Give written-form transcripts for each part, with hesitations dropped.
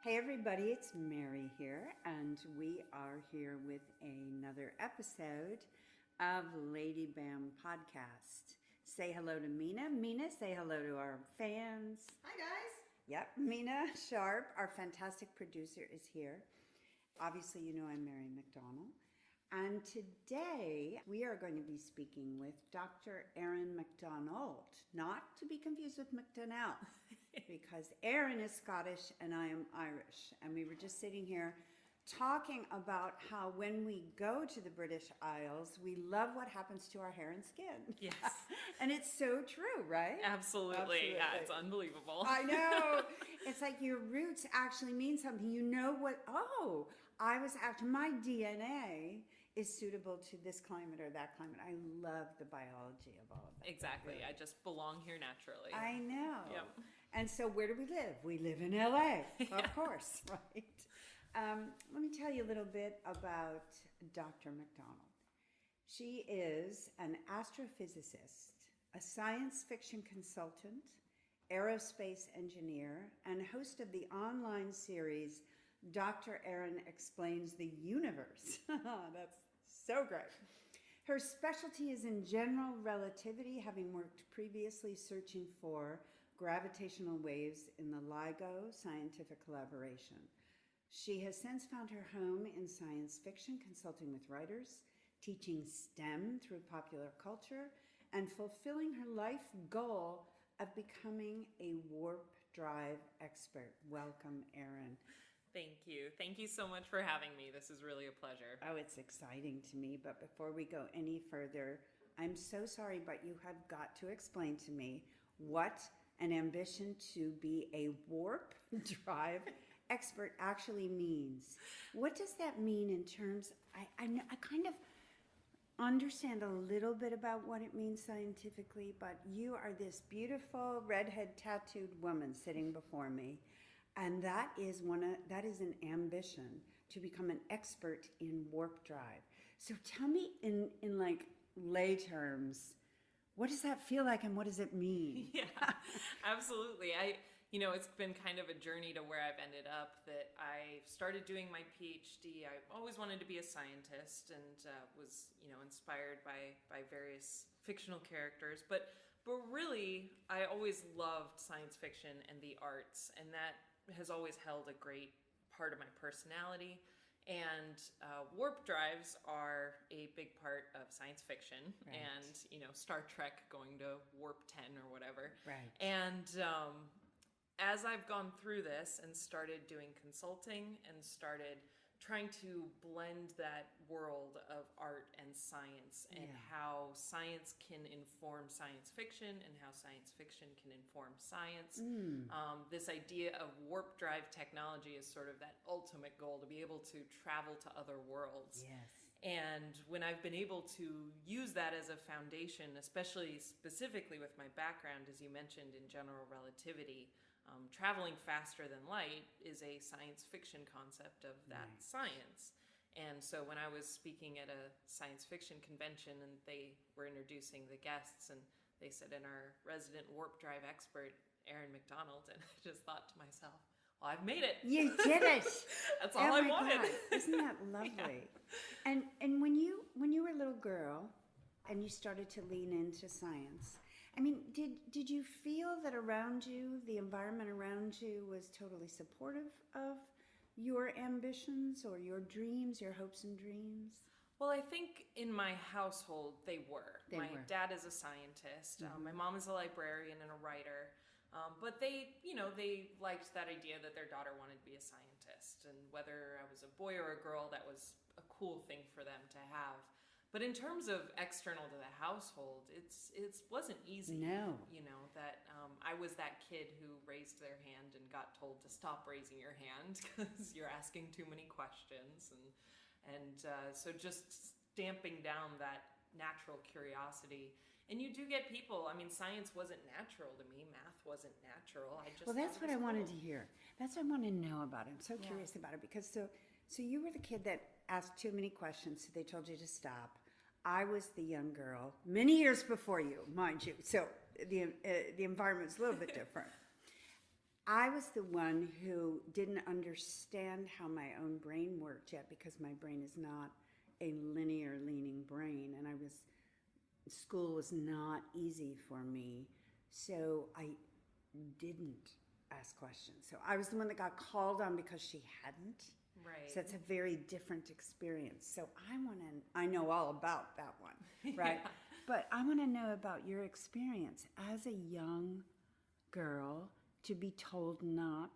Hey everybody, it's Mary here, and we are here with another episode of Lady Bam Podcast. Say hello to Mina. Mina, say hello to our fans. Hi guys. Yep, Mina Sharp, our fantastic producer, is here. Obviously, you know I'm Erin Macdonald. And today we are going to be speaking with Dr. Erin Macdonald, not to be confused with McDonnell, because Erin is Scottish and I am Irish. And we were just sitting here talking about how when we go to the British Isles, we love what happens to our hair and skin. Yes. And it's so true, right? Absolutely. Yeah, it's unbelievable. I know. It's like your roots actually mean something. You know what, my DNA is suitable to this climate or that climate. I love the biology of all of that. Exactly. I just belong here naturally. I know. Yep. And so where do we live? We live in LA, of course, right? Let me tell you a little bit about Dr. Macdonald. She is an astrophysicist, a science fiction consultant, aerospace engineer, and host of the online series Dr. Erin Explains the Universe. That's so great. Her specialty is in general relativity, having worked previously searching for gravitational waves in the LIGO scientific collaboration. She has since found her home in science fiction, consulting with writers, teaching STEM through popular culture, and fulfilling her life goal of becoming a warp drive expert. Welcome, Erin. Thank you. Thank you so much for having me. This is really a pleasure. Oh, it's exciting to me. But before we go any further, I'm so sorry, but you have got to explain to me what an ambition to be a warp drive expert actually means. What does that mean in terms, I kind of understand a little bit about what it means scientifically, but you are this beautiful redhead tattooed woman sitting before me, and that is an ambition to become an expert in warp drive. So tell me in like lay terms, what does that feel like and what does it mean? Yeah, absolutely. It's been kind of a journey to where I've ended up, that I started doing my PhD. I always wanted to be a scientist and was, inspired by various fictional characters. But really, I always loved science fiction and the arts, and that has always held a great part of my personality. And warp drives are a big part of science fiction, right. And Star Trek going to warp 10 or whatever. Right. And as I've gone through this and started doing consulting and started trying to blend that world of art and science, and how science can inform science fiction and how science fiction can inform science. This idea of warp drive technology is sort of that ultimate goal, to be able to travel to other worlds. Yes. And when I've been able to use that as a foundation, especially specifically with my background, as you mentioned, in general relativity, traveling faster than light is a science fiction concept of that science. And so when I was speaking at a science fiction convention and they were introducing the guests, and they said, "And our resident warp drive expert, Erin Macdonald," and I just thought to myself, well, I've made it. You did it. That's all I wanted. God. Isn't that lovely? Yeah. And when you were a little girl and you started to lean into science, I mean, did you feel that around you, the environment around you was totally supportive of your ambitions or your dreams, your hopes and dreams? Well, I think in my household, they were. My dad is a scientist. My mom is a librarian and a writer. But they liked that idea that their daughter wanted to be a scientist. And whether I was a boy or a girl, that was a cool thing for them to have. But in terms of external to the household, it wasn't easy. No. I was that kid who raised their hand and got told to stop raising your hand because you're asking too many questions. And so just stamping down that natural curiosity. And you do get people, science wasn't natural to me. Math wasn't natural. Well, that's what I wanted to hear. That's what I want to know about it. I'm so curious about it because so you were the kid that asked too many questions, so they told you to stop. I was the young girl, many years before you, mind you. So the environment's a little bit different. I was the one who didn't understand how my own brain worked yet, because my brain is not a linear leaning brain, and school was not easy for me, so I didn't ask questions. So I was the one that got called on because she hadn't. Right. So it's a very different experience. So I know all about that one, right? Yeah. But I want to know about your experience as a young girl, to be told not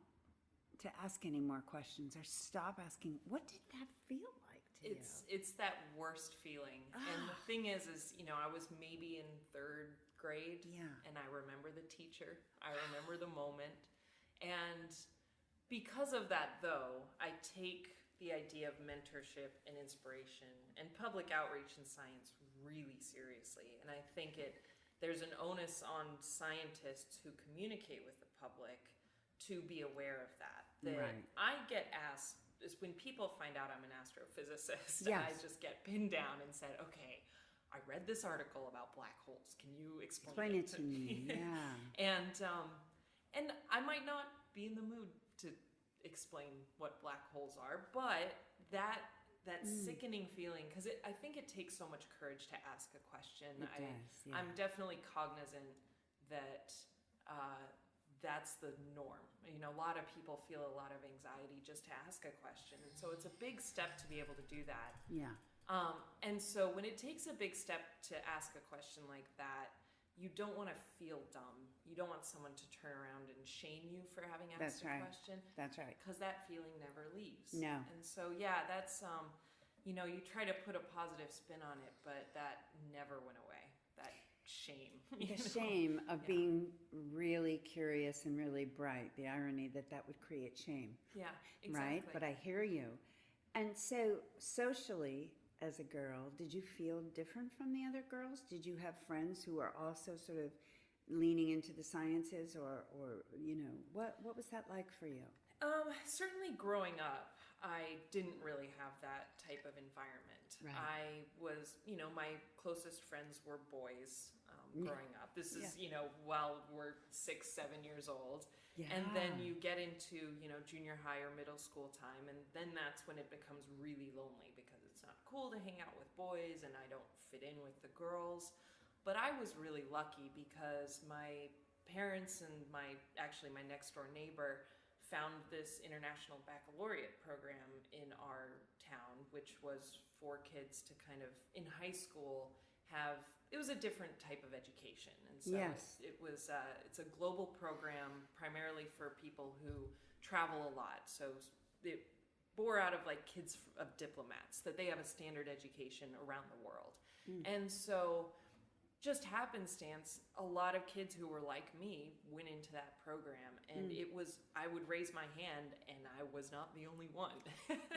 to ask any more questions or stop asking. What did that feel like to you? It's that worst feeling. And the thing is, I was maybe in 3rd grade, and I remember the teacher. I remember the moment. And because of that, though, I take the idea of mentorship and inspiration and public outreach in science really seriously. And I think there's an onus on scientists who communicate with the public to be aware of that. Right. I get asked, is when people find out I'm an astrophysicist, Yes. I just get pinned down and said, okay, I read this article about black holes. Can you explain it to me? Yeah. And I might not be in the mood to explain what black holes are, but that sickening feeling, because I think it takes so much courage to ask a question. It does, yeah. I'm definitely cognizant that that's the norm. A lot of people feel a lot of anxiety just to ask a question, and so it's a big step to be able to do that. Yeah. And so when it takes a big step to ask a question like that, you don't want to feel dumb. You don't want someone to turn around and shame you for having asked a question. That's right. Because that feeling never leaves. No. And so, that's, you try to put a positive spin on it, but that never went away. That shame. The shame of being really curious and really bright. The irony that would create shame. Yeah, exactly. Right? But I hear you. And so socially, as a girl, did you feel different from the other girls? Did you have friends who were also sort of leaning into the sciences, or what was that like for you? Certainly growing up, I didn't really have that type of environment. Right. I was, my closest friends were boys growing up. This is, while we're 6, 7 years old. Yeah. And then you get into, junior high or middle school time, and then that's when it becomes really lonely, because it's not cool to hang out with boys and I don't fit in with the girls. But I was really lucky, because my parents and my next door neighbor found this international baccalaureate program in our town, which was for kids to kind of, in high school, it was a different type of education. And so yes. It's a global program primarily for people who travel a lot. So it bore out of like kids of diplomats, that they have a standard education around the world. And so just happenstance, a lot of kids who were like me went into that program, and I would raise my hand, and I was not the only one.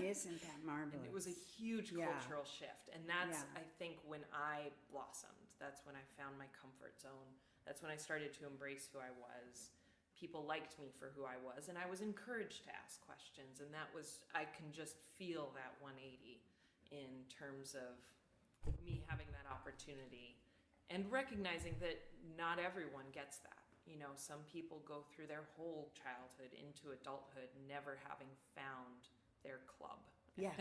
Isn't that marvelous? And it was a huge cultural shift, and that's, I think, when I blossomed. That's when I found my comfort zone. That's when I started to embrace who I was. People liked me for who I was, and I was encouraged to ask questions, and I can just feel that 180 in terms of me having that opportunity. And recognizing that not everyone gets that. Some people go through their whole childhood into adulthood never having found their club. Yeah,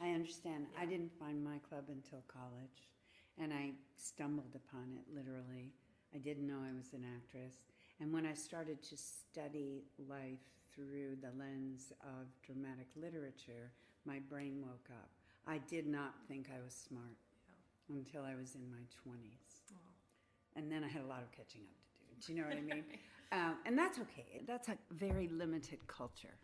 I understand. Yeah. I didn't find my club until college, and I stumbled upon it, literally. I didn't know I was an actress. And when I started to study life through the lens of dramatic literature, my brain woke up. I did not think I was smart until I was in my 20s. Oh. And then I had a lot of catching up to do. Do you know what I mean? And that's okay. That's a very limited culture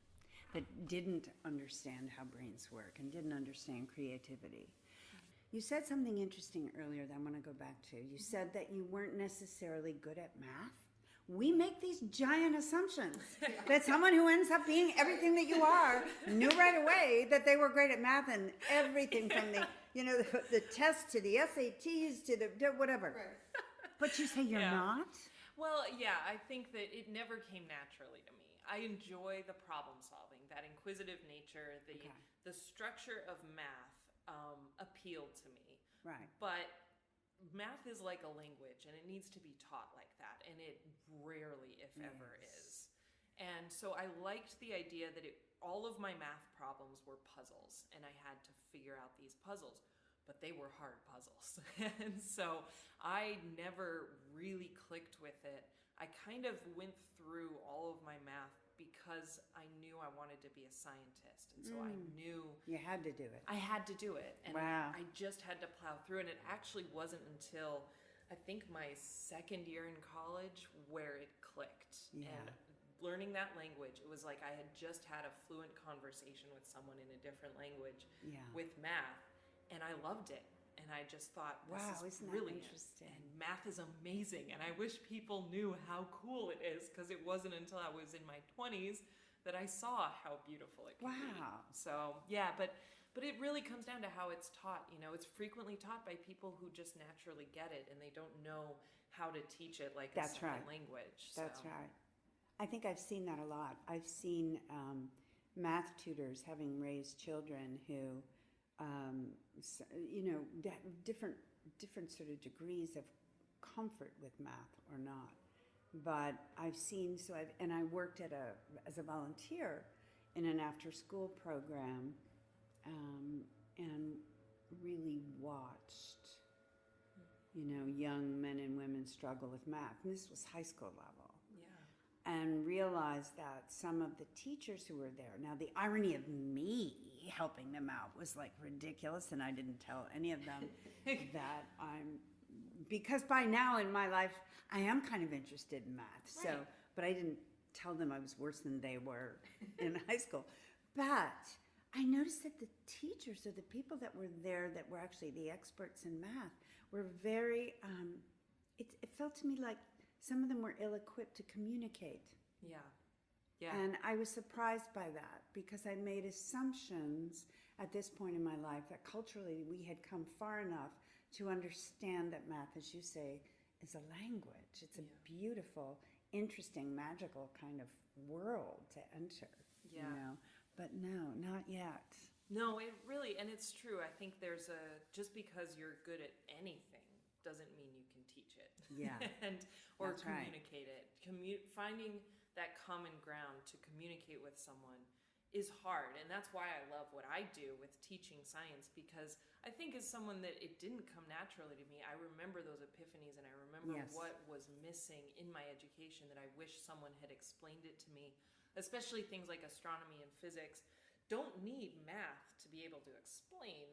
that didn't understand how brains work and didn't understand creativity. You said something interesting earlier that I want to go back to. You said that you weren't necessarily good at math. We make these giant assumptions that someone who ends up being everything that you are knew right away that they were great at math, and everything from the tests to the SATs to the whatever. Right. But you say you're not? Well, I think that it never came naturally to me. I enjoy the problem solving, that inquisitive nature, the structure of math appealed to me. Right. But math is like a language, and it needs to be taught like that, and it rarely, if ever, is. And so I liked the idea that all of my math problems were puzzles, and I had to figure out these puzzles, but they were hard puzzles. And so I never really clicked with it. I kind of went through all of my math because I knew I wanted to be a scientist. And so I knew You had to do it. I had to do it. And Wow. I just had to plow through. And it actually wasn't until I think my second year in college where it clicked. Yeah. And learning that language, it was like I had just had a fluent conversation with someone in a different language Yeah. with math, and I loved it. And I just thought, this Wow, is isn't that brilliant. interesting? And math is amazing. And I wish people knew how cool it is, because it wasn't until I was in my 20s that I saw how beautiful it could be. Wow. So, yeah, but it really comes down to how it's taught. You know, it's frequently taught by people who just naturally get it, and they don't know how to teach it like That's a second right. language. That's So, right. I think I've seen that a lot. I've seen math tutors having raised children who, different sort of degrees of comfort with math or not. But I've seen, and I worked as a volunteer in an after-school program, and really watched, young men and women struggle with math. And this was high school level. yeah. And realized that some of the teachers who were there, now the irony of me helping them out was like ridiculous, and I didn't tell any of them that because by now in my life, I am kind of interested in math. So, Right. but I didn't tell them I was worse than they were in high school. But I noticed that the teachers, or the people that were there that were actually the experts in math, were very, it felt to me like some of them were ill-equipped to communicate. Yeah. Yeah. And I was surprised by that, because I made assumptions at this point in my life that culturally we had come far enough to understand that math, as you say, is a language. It's a beautiful, interesting, magical kind of world to enter. Yeah. But no, not yet. No, it really, and it's true. I think just because you're good at anything doesn't mean you can teach it. Yeah. or That's right. communicate it. Finding that common ground to communicate with someone is hard. And that's why I love what I do with teaching science, because I think as someone that it didn't come naturally to me, I remember those epiphanies, and I remember Yes. what was missing in my education that I wish someone had explained it to me, especially things like astronomy and physics. Don't need math to be able to explain.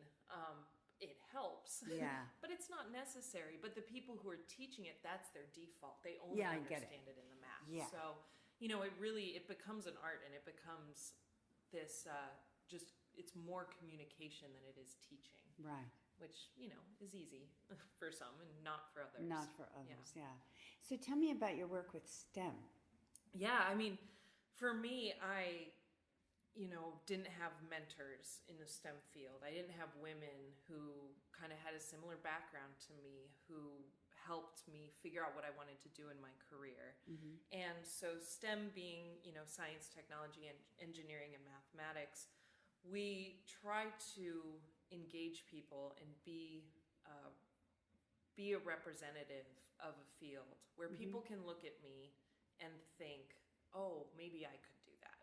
It helps, Yeah. but it's not necessary. But the people who are teaching it, that's their default. They only Yeah, I get understand it in the math. Yeah. So, it becomes an art, and it becomes this, it's more communication than it is teaching, Right. which, is easy for some and not for others. Not for others, yeah. So tell me about your work with STEM. Yeah, I mean, for me, I didn't have mentors in the STEM field. I didn't have women who kind of had a similar background to me, who helped me figure out what I wanted to do in my career. Mm-hmm. And so STEM being, science, technology, and engineering and mathematics, we try to engage people and be a representative of a field where Mm-hmm. people can look at me and think, oh, maybe I could do that.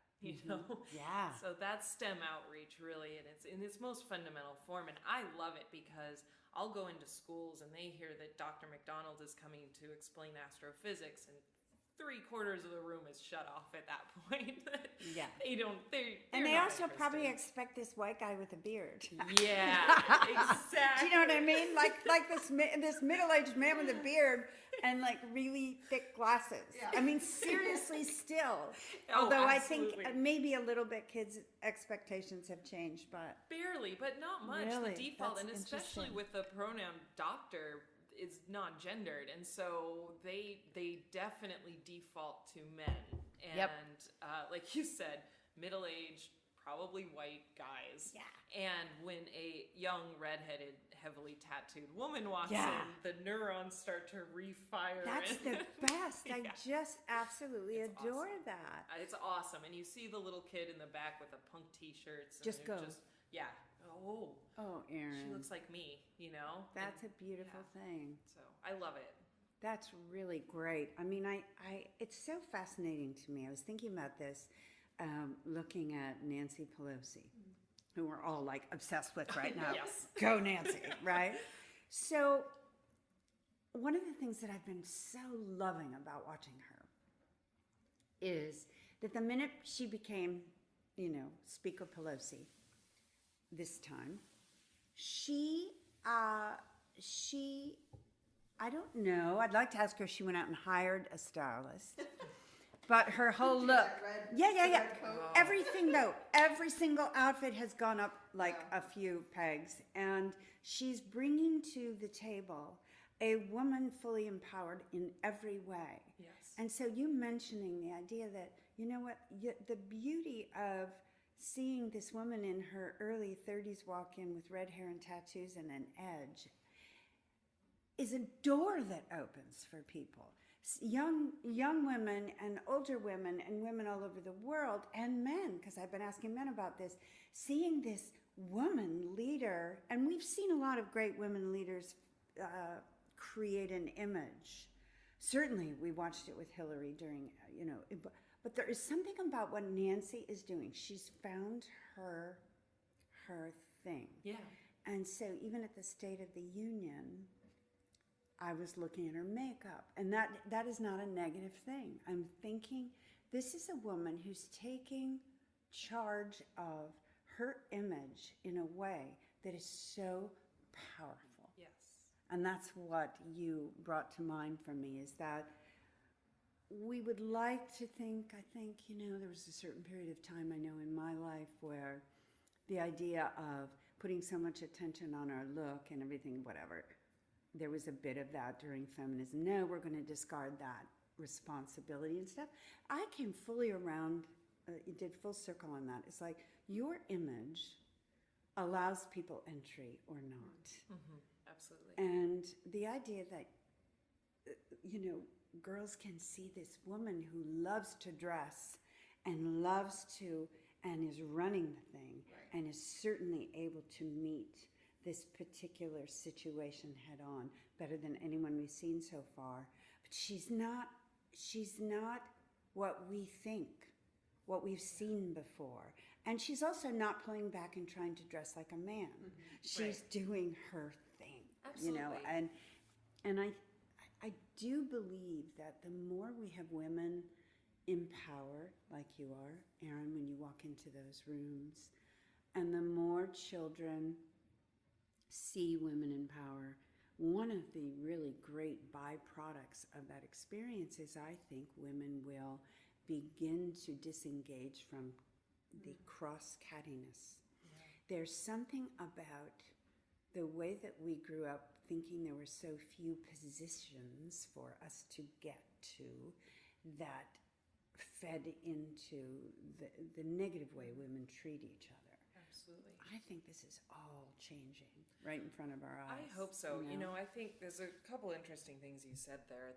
Yeah. So that's STEM outreach, really, and it's in its most fundamental form. And I love it because I'll go into schools and they hear that Dr. McDonald is coming to explain astrophysics, and 3/4 of the room is shut off at that point. Yeah. They're And they not also probably interested. expect this white guy with a beard. Yeah, exactly. Do you know what I mean? Like this middle-aged man with a beard and like really thick glasses. Yeah. I mean, seriously, still. Oh, Although absolutely. I think maybe a little bit kids' expectations have changed, but Barely, but not much. Really? The default, That's and especially interesting. with the pronoun doctor, is not gendered, and so they definitely default to men. And Yep. Like you said, middle-aged, probably white guys. Yeah. And when a young, redheaded, heavily tattooed woman walks Yeah. in, the neurons start to refire. that's the best. I Yeah. just absolutely It's adore awesome. that. It's awesome, and you see the little kid in the back with the punk t-shirts. And Just they're go. Yeah. Oh, Oh, Erin. she looks like me. That's And a beautiful thing. so I love it. That's really great. I mean, it's so fascinating to me. I was thinking about this, looking at Nancy Pelosi, who we're all like obsessed with right now. Yes. Go Nancy, right? So one of the things that I've been so loving about watching her is that the minute she became, Speaker Pelosi this time, she I don't know. I'd like to ask her if she went out and hired a stylist. But her whole look. Yeah. Everything though. Every single outfit has gone up like a few pegs. And she's bringing to the table a woman fully empowered in every way. Yes. And so you mentioning the idea that, the beauty of seeing this woman in her early 30s walk in with red hair and tattoos and an edge is a door that opens for people. Young women and older women and women all over the world, and men, because I've been asking men about this, seeing this woman leader, and we've seen a lot of great women leaders create an image. Certainly, we watched it with Hillary during, but there is something about what Nancy is doing. She's found her thing. Yeah. And so even at the State of the Union, I was looking at her makeup, and that is not a negative thing. I'm thinking this is a woman who's taking charge of her image in a way that is so powerful. Yes. And that's what you brought to mind for me, is that we would like to think, I think, there was a certain period of time I know in my life where the idea of putting so much attention on our look and everything, whatever, there was a bit of that during feminism. No, we're going to discard that responsibility and stuff. I came fully around, did full circle on that. It's like your image allows people entry or not. Mm-hmm. Absolutely. And the idea that, girls can see this woman who loves to dress and loves to, and is running the thing, right, and is certainly able to meet this particular situation head on better than anyone we've seen so far. But she's not what we think, what we've seen before. And she's also not pulling back and trying to dress like a man. Mm-hmm. She's doing her thing. Absolutely. And I do believe that the more we have women in power, like you are, Erin, when you walk into those rooms, and the more children see women in power, one of the really great byproducts of that experience is I think women will begin to disengage from the cross-cattiness. Yeah. There's something about the way that we grew up thinking there were so few positions for us to get to that fed into the negative way women treat each other. Absolutely. I think this is all changing right in front of our eyes. I hope so. I think there's a couple interesting things you said there.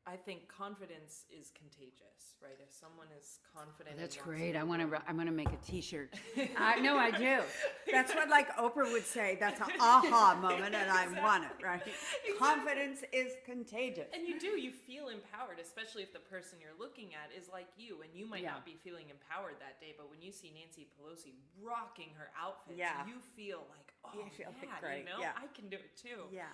I think confidence is contagious, right? If someone is confident, that's great. I'm gonna make a T-shirt. No, I do. That's what Oprah would say. That's an aha moment, and I want it, right? Exactly. Confidence is contagious. And you feel empowered, especially if the person you're looking at is like you, and you might not be feeling empowered that day. But when you see Nancy Pelosi rocking her outfits, you feel like, great. I can do it too. Yeah.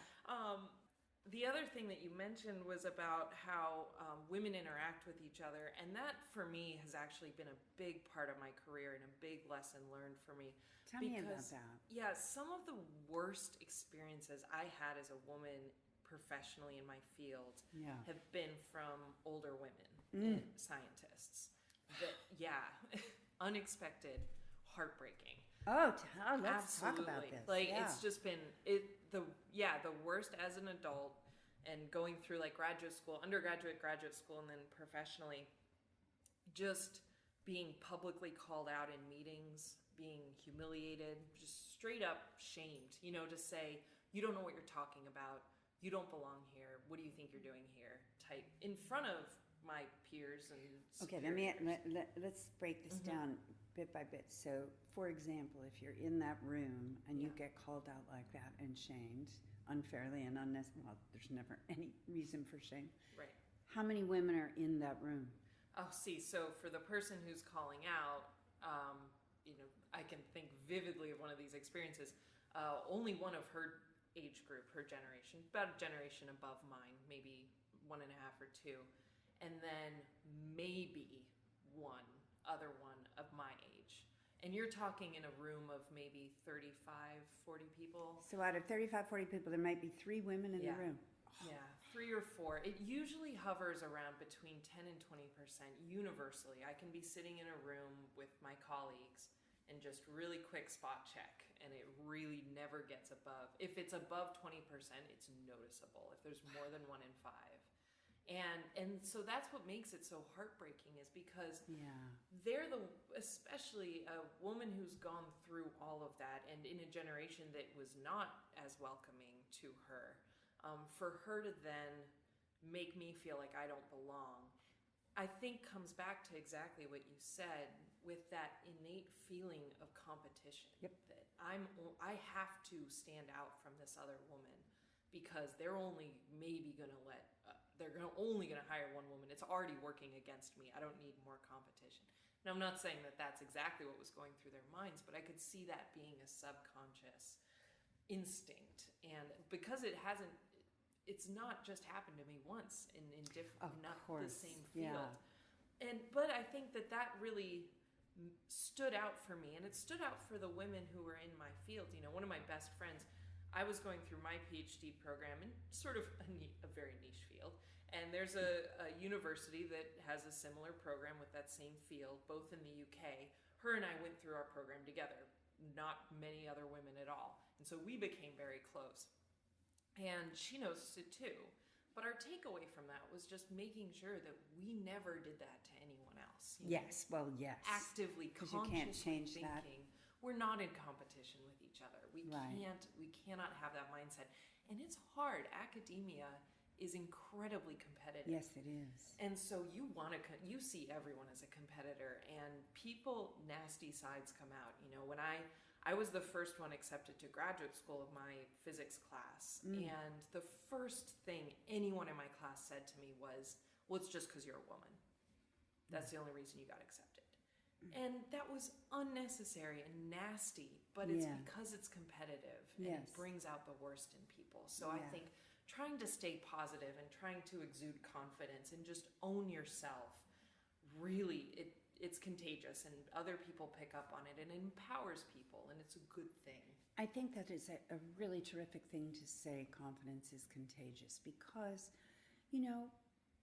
The other thing that you mentioned was about how women interact with each other, and that for me has actually been a big part of my career and a big lesson learned for me. Tell me about that. Yeah, some of the worst experiences I had as a woman professionally in my field have been from older women, scientists. Unexpected, heartbreaking. Let's talk about this. It's just been the worst as an adult, and going through graduate school, undergraduate, graduate school, and then professionally, just being publicly called out in meetings, being humiliated, just straight up shamed, to say, you don't know what you're talking about, you don't belong here, what do you think you're doing here, type, in front of my peers and superiors. Okay, let's break this down bit by bit. So, for example, if you're in that room and you get called out like that and shamed, unfairly and unnecessarily, well, there's never any reason for shame. Right. How many women are in that room? Oh, see, so for the person who's calling out, I can think vividly of one of these experiences. Only one of her age group, her generation, about a generation above mine, maybe 1.5 or 2, and then maybe one other one of my age. And you're talking in a room of maybe 35, 40 people. So out of 35, 40 people, there might be 3 women in the room. Yeah, 3 or 4. It usually hovers around between 10 and 20% universally. I can be sitting in a room with my colleagues and just really quick spot check, and it really never gets above. If it's above 20%, it's noticeable. If there's more than 1 in 5. And so that's what makes it so heartbreaking, is because they're especially a woman who's gone through all of that and in a generation that was not as welcoming to her. For her to then make me feel like I don't belong, I think comes back to exactly what you said, with that innate feeling of competition. Yep. That I have to stand out from this other woman, because they're only maybe going to only going to hire one woman. It's already working against me. I don't need more competition. And I'm not saying that that's exactly what was going through their minds, but I could see that being a subconscious instinct. And because it's not just happened to me once in different, not the same field. Yeah. But I think that really stood out for me, and it stood out for the women who were in my field. One of my best friends, I was going through my PhD program in sort of a very niche field, and there's a university that has a similar program with that same field, both in the UK. Her and I went through our program together, not many other women at all, and so we became very close. And she noticed it too. But our takeaway from that was just making sure that we never did that to anyone else. Yes. Actively, because you can't change thinking, that. We're not in competition with each other. We cannot have that mindset. And it's hard. Academia is incredibly competitive. Yes, it is. And so you see everyone as a competitor, and nasty sides come out. When I was the first one accepted to graduate school of my physics class, and the first thing anyone in my class said to me was, well, it's just because you're a woman. That's the only reason you got accepted. And that was unnecessary and nasty, but it's because it's competitive, and it brings out the worst in people. So I think trying to stay positive and trying to exude confidence and just own yourself, really, it's contagious, and other people pick up on it, and it empowers people, and it's a good thing. I think that is a really terrific thing to say. Confidence is contagious, because,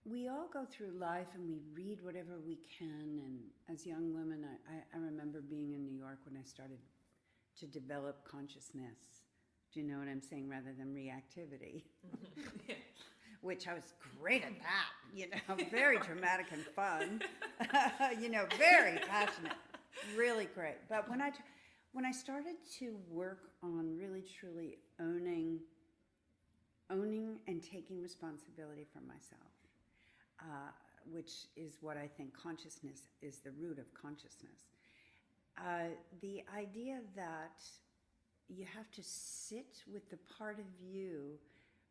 we all go through life and we read whatever we can. And as young women, I remember being in New York when I started to develop consciousness. Do you know what I'm saying? Rather than reactivity. Which I was great at that, very dramatic and fun, very passionate, really great. But when I started to work on really truly owning and taking responsibility for myself, which is what I think consciousness is, the root of consciousness. The idea that you have to sit with the part of you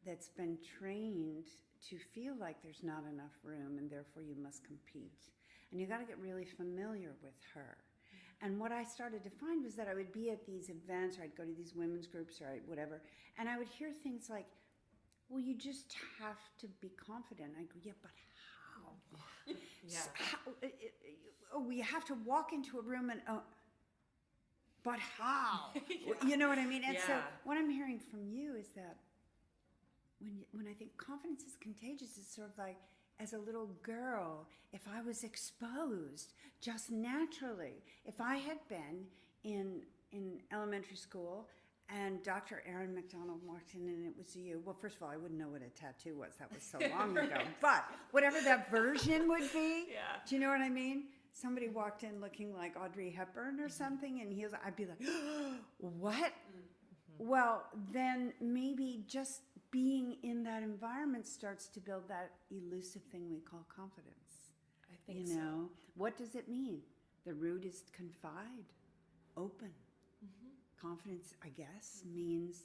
that's been trained to feel like there's not enough room, and therefore you must compete. And you got to get really familiar with her. And what I started to find was that I would be at these events, or I'd go to these women's groups, or whatever, and I would hear things like, well, you just have to be confident. I go, yeah, but how? We have to walk into a room and, but how? You know what I mean? And so what I'm hearing from you is that when I think confidence is contagious, it's sort of like, as a little girl, if I was exposed just naturally, if I had been in elementary school and Dr. Erin Macdonald walked in and it was you, well, first of all, I wouldn't know what a tattoo was. That was so long ago. But whatever that version would be, do you know what I mean? Somebody walked in looking like Audrey Hepburn or something, and I'd be like, what? Mm-hmm. Well, then maybe just being in that environment starts to build that elusive thing we call confidence. I think so. What does it mean? The root is confide, open. Mm-hmm. Confidence, I guess, means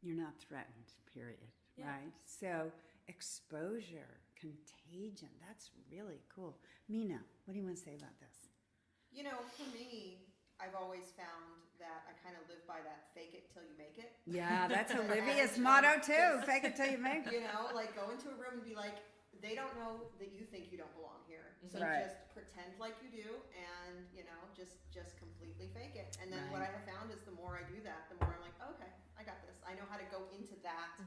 you're not threatened, period, Yeah. right? So exposure, contagion, that's really cool. Mina, what do you want to say about this? For me, I've always found that I kind of live by that fake it till you make it. Yeah, that's Olivia's motto too. Fake it till you make it. Like go into a room and be like, they don't know that you think you don't belong here. So Right. just pretend like you do and, just completely fake it. And then what Right. I have found is the more I do that, the more I'm like, okay, I got this. I know how to go into that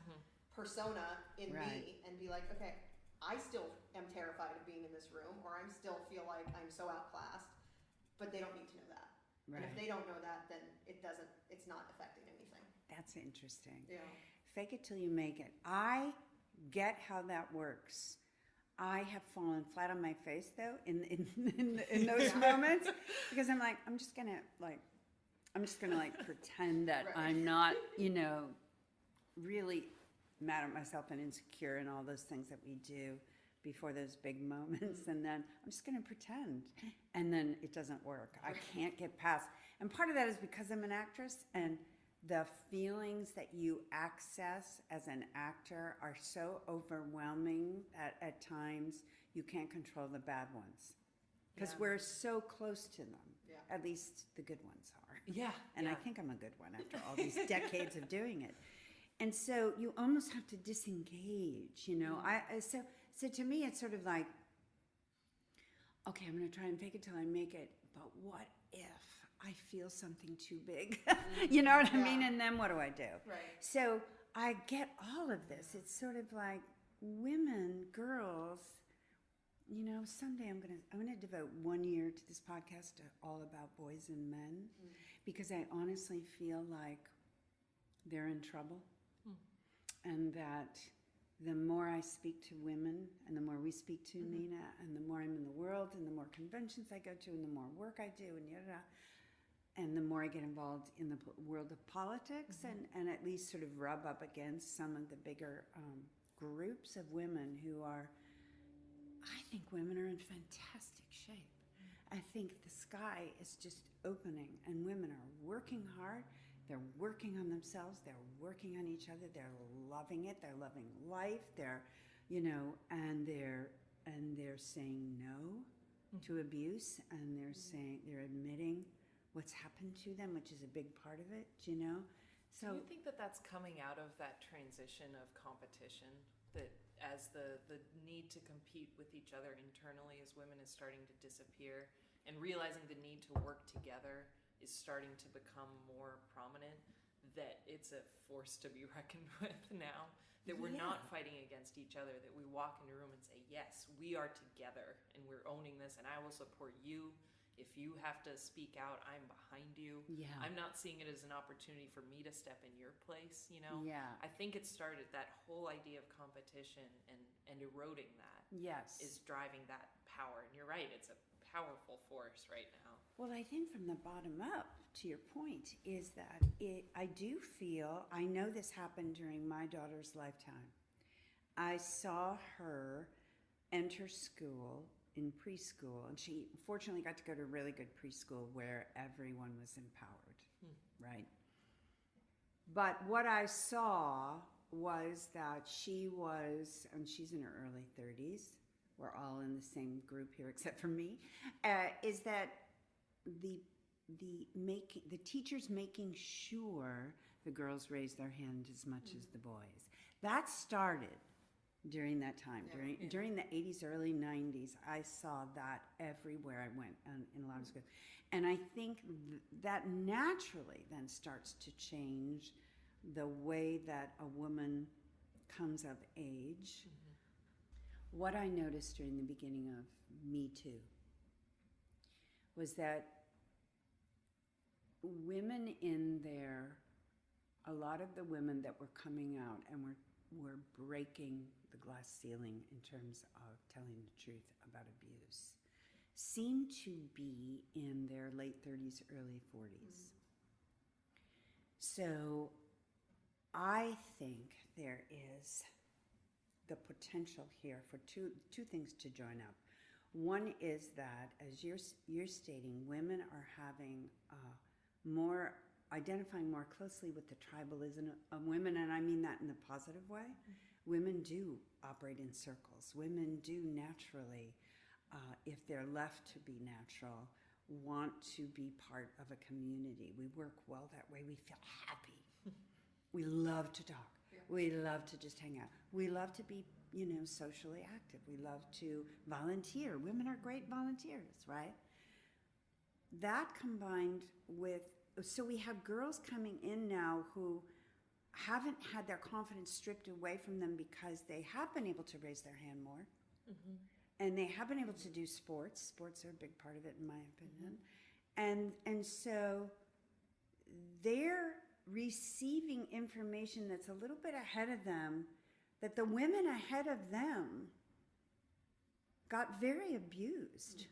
persona in me and be like, okay, I still am terrified of being in this room, or I still feel like I'm so outclassed, but they don't need to know that. And if Right. they don't know that, then it's not affecting anything. That's interesting. Yeah. Fake it till you make it. I get how that works. I have fallen flat on my face though in those moments, because I'm just gonna pretend that Right. I'm not, really mad at myself and insecure and all those things that we do before those big moments, and then I'm just gonna pretend, and then it doesn't work. I can't get past, and part of that is because I'm an actress, and the feelings that you access as an actor are so overwhelming that at times you can't control the bad ones, because we're so close to them. Yeah. At least the good ones are. Yeah. And I think I'm a good one after all these decades of doing it. And so you almost have to disengage, So to me, it's sort of like, okay, I'm going to try and fake it till I make it. But what if I feel something too big? You know what I mean? And then what do I do? Right. So I get all of this. It's sort of like women, girls, someday I'm gonna devote 1 year to this podcast to all about boys and men, because I honestly feel like they're in trouble, and that the more I speak to women, and the more we speak to Nina, and the more I'm in the world, and the more conventions I go to, and the more work I do, and the more I get involved in the world of politics, and at least sort of rub up against some of the bigger groups of women who are, I think women are in fantastic shape. I think the sky is just opening, and women are working hard. They're working on themselves. They're working on each other. They're loving it. They're loving life. They're, and they're saying no to abuse, and they're admitting what's happened to them, which is a big part of it. So do you think that that's coming out of that transition of competition, that as the need to compete with each other internally as women is starting to disappear, and realizing the need to work together is starting to become more prominent, that it's a force to be reckoned with now, that we're not fighting against each other, that we walk in a room and say, yes, we are together and we're owning this, and I will support you. If you have to speak out, I'm behind you. Yeah. I'm not seeing it as an opportunity for me to step in your place, Yeah. I think it started, that whole idea of competition and eroding that Yes. is driving that power. And you're right, it's a powerful force right now. Well, I think from the bottom up, to your point, is that I do feel, I know this happened during my daughter's lifetime. I saw her enter school in preschool, and she fortunately got to go to a really good preschool where everyone was empowered, right? But what I saw was that and she's in her early 30s, we're all in the same group here except for me, is that the teachers making sure the girls raise their hand as much as the boys. That started during that time, during the 80s, early 90s. I saw that everywhere I went in a lot of schools. And I think that naturally then starts to change the way that a woman comes of age. What I noticed during the beginning of Me Too was that women a lot of the women that were coming out and were breaking the glass ceiling in terms of telling the truth about abuse seemed to be in their late 30s, early 40s. So I think there is the potential here for two things to join up. One is that, as you're stating, women are having more identifying more closely with the tribalism of women, and I mean that in a positive way. Women do operate in circles. Women do naturally, if they're left to be natural, want to be part of a community. We work well that way. We feel happy. We love to talk. Yeah. We love to just hang out. We love to be, socially active. We love to volunteer. Women are great volunteers, right? That combined with, so we have girls coming in now who haven't had their confidence stripped away from them because they have been able to raise their hand more. And they have been able to do sports. Sports are a big part of it, in my opinion. And so they're receiving information that's a little bit ahead of them, that the women ahead of them got very abused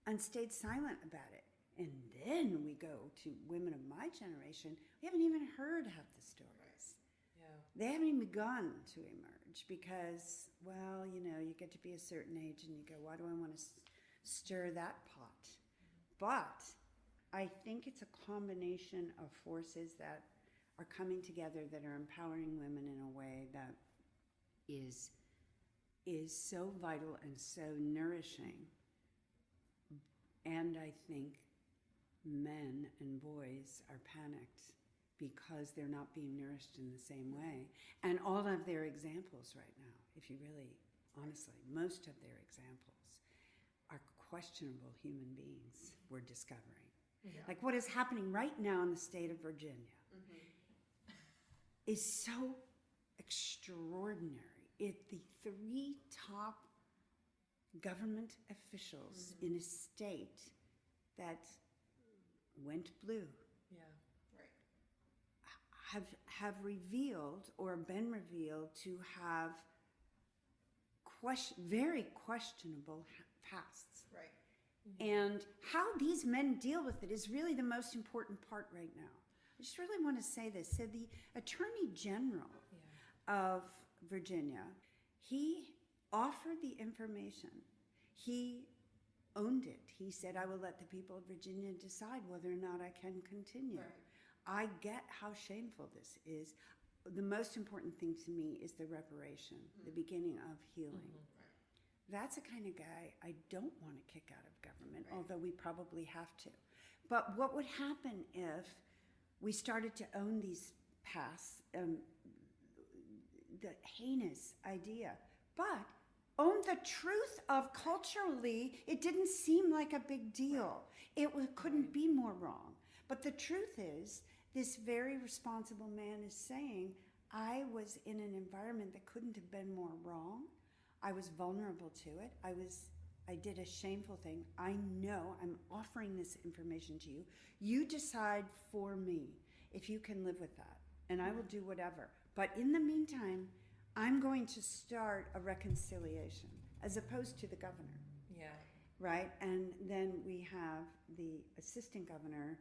and stayed silent about it. And then we go to women of my generation, we haven't even heard half the stories. They haven't even begun to emerge because, well, you get to be a certain age and you go, why do I want to stir that pot? But I think it's a combination of forces that are coming together that are empowering women in a way that is so vital and so nourishing. And I think men and boys are panicked because they're not being nourished in the same way. And all of their examples right now, if you really, honestly, most of their examples are questionable human beings we're discovering. Yeah. Like what is happening right now in the state of Virginia is so extraordinary. The 3 top government officials in a state that went blue have revealed or been revealed to have very questionable pasts. Right. And how these men deal with it is really the most important part right now. I just really want to say this. So the Attorney General of Virginia, he offered the information. He owned it. He said, I will let the people of Virginia decide whether or not I can continue. Right. I get how shameful this is. The most important thing to me is the reparation, the beginning of healing. That's the kind of guy I don't want to kick out of government, although we probably have to. But what would happen if we started to own these pasts, the heinous idea, but own the truth of culturally, it didn't seem like a big deal. It couldn't be more wrong. But the truth is, this very responsible man is saying, I was in an environment that couldn't have been more wrong. I was vulnerable to it. I did a shameful thing. I know I'm offering this information to you. You decide for me if you can live with that, and I will do whatever. But in the meantime, I'm going to start a reconciliation as opposed to the governor. Yeah. Right? And then we have the assistant governor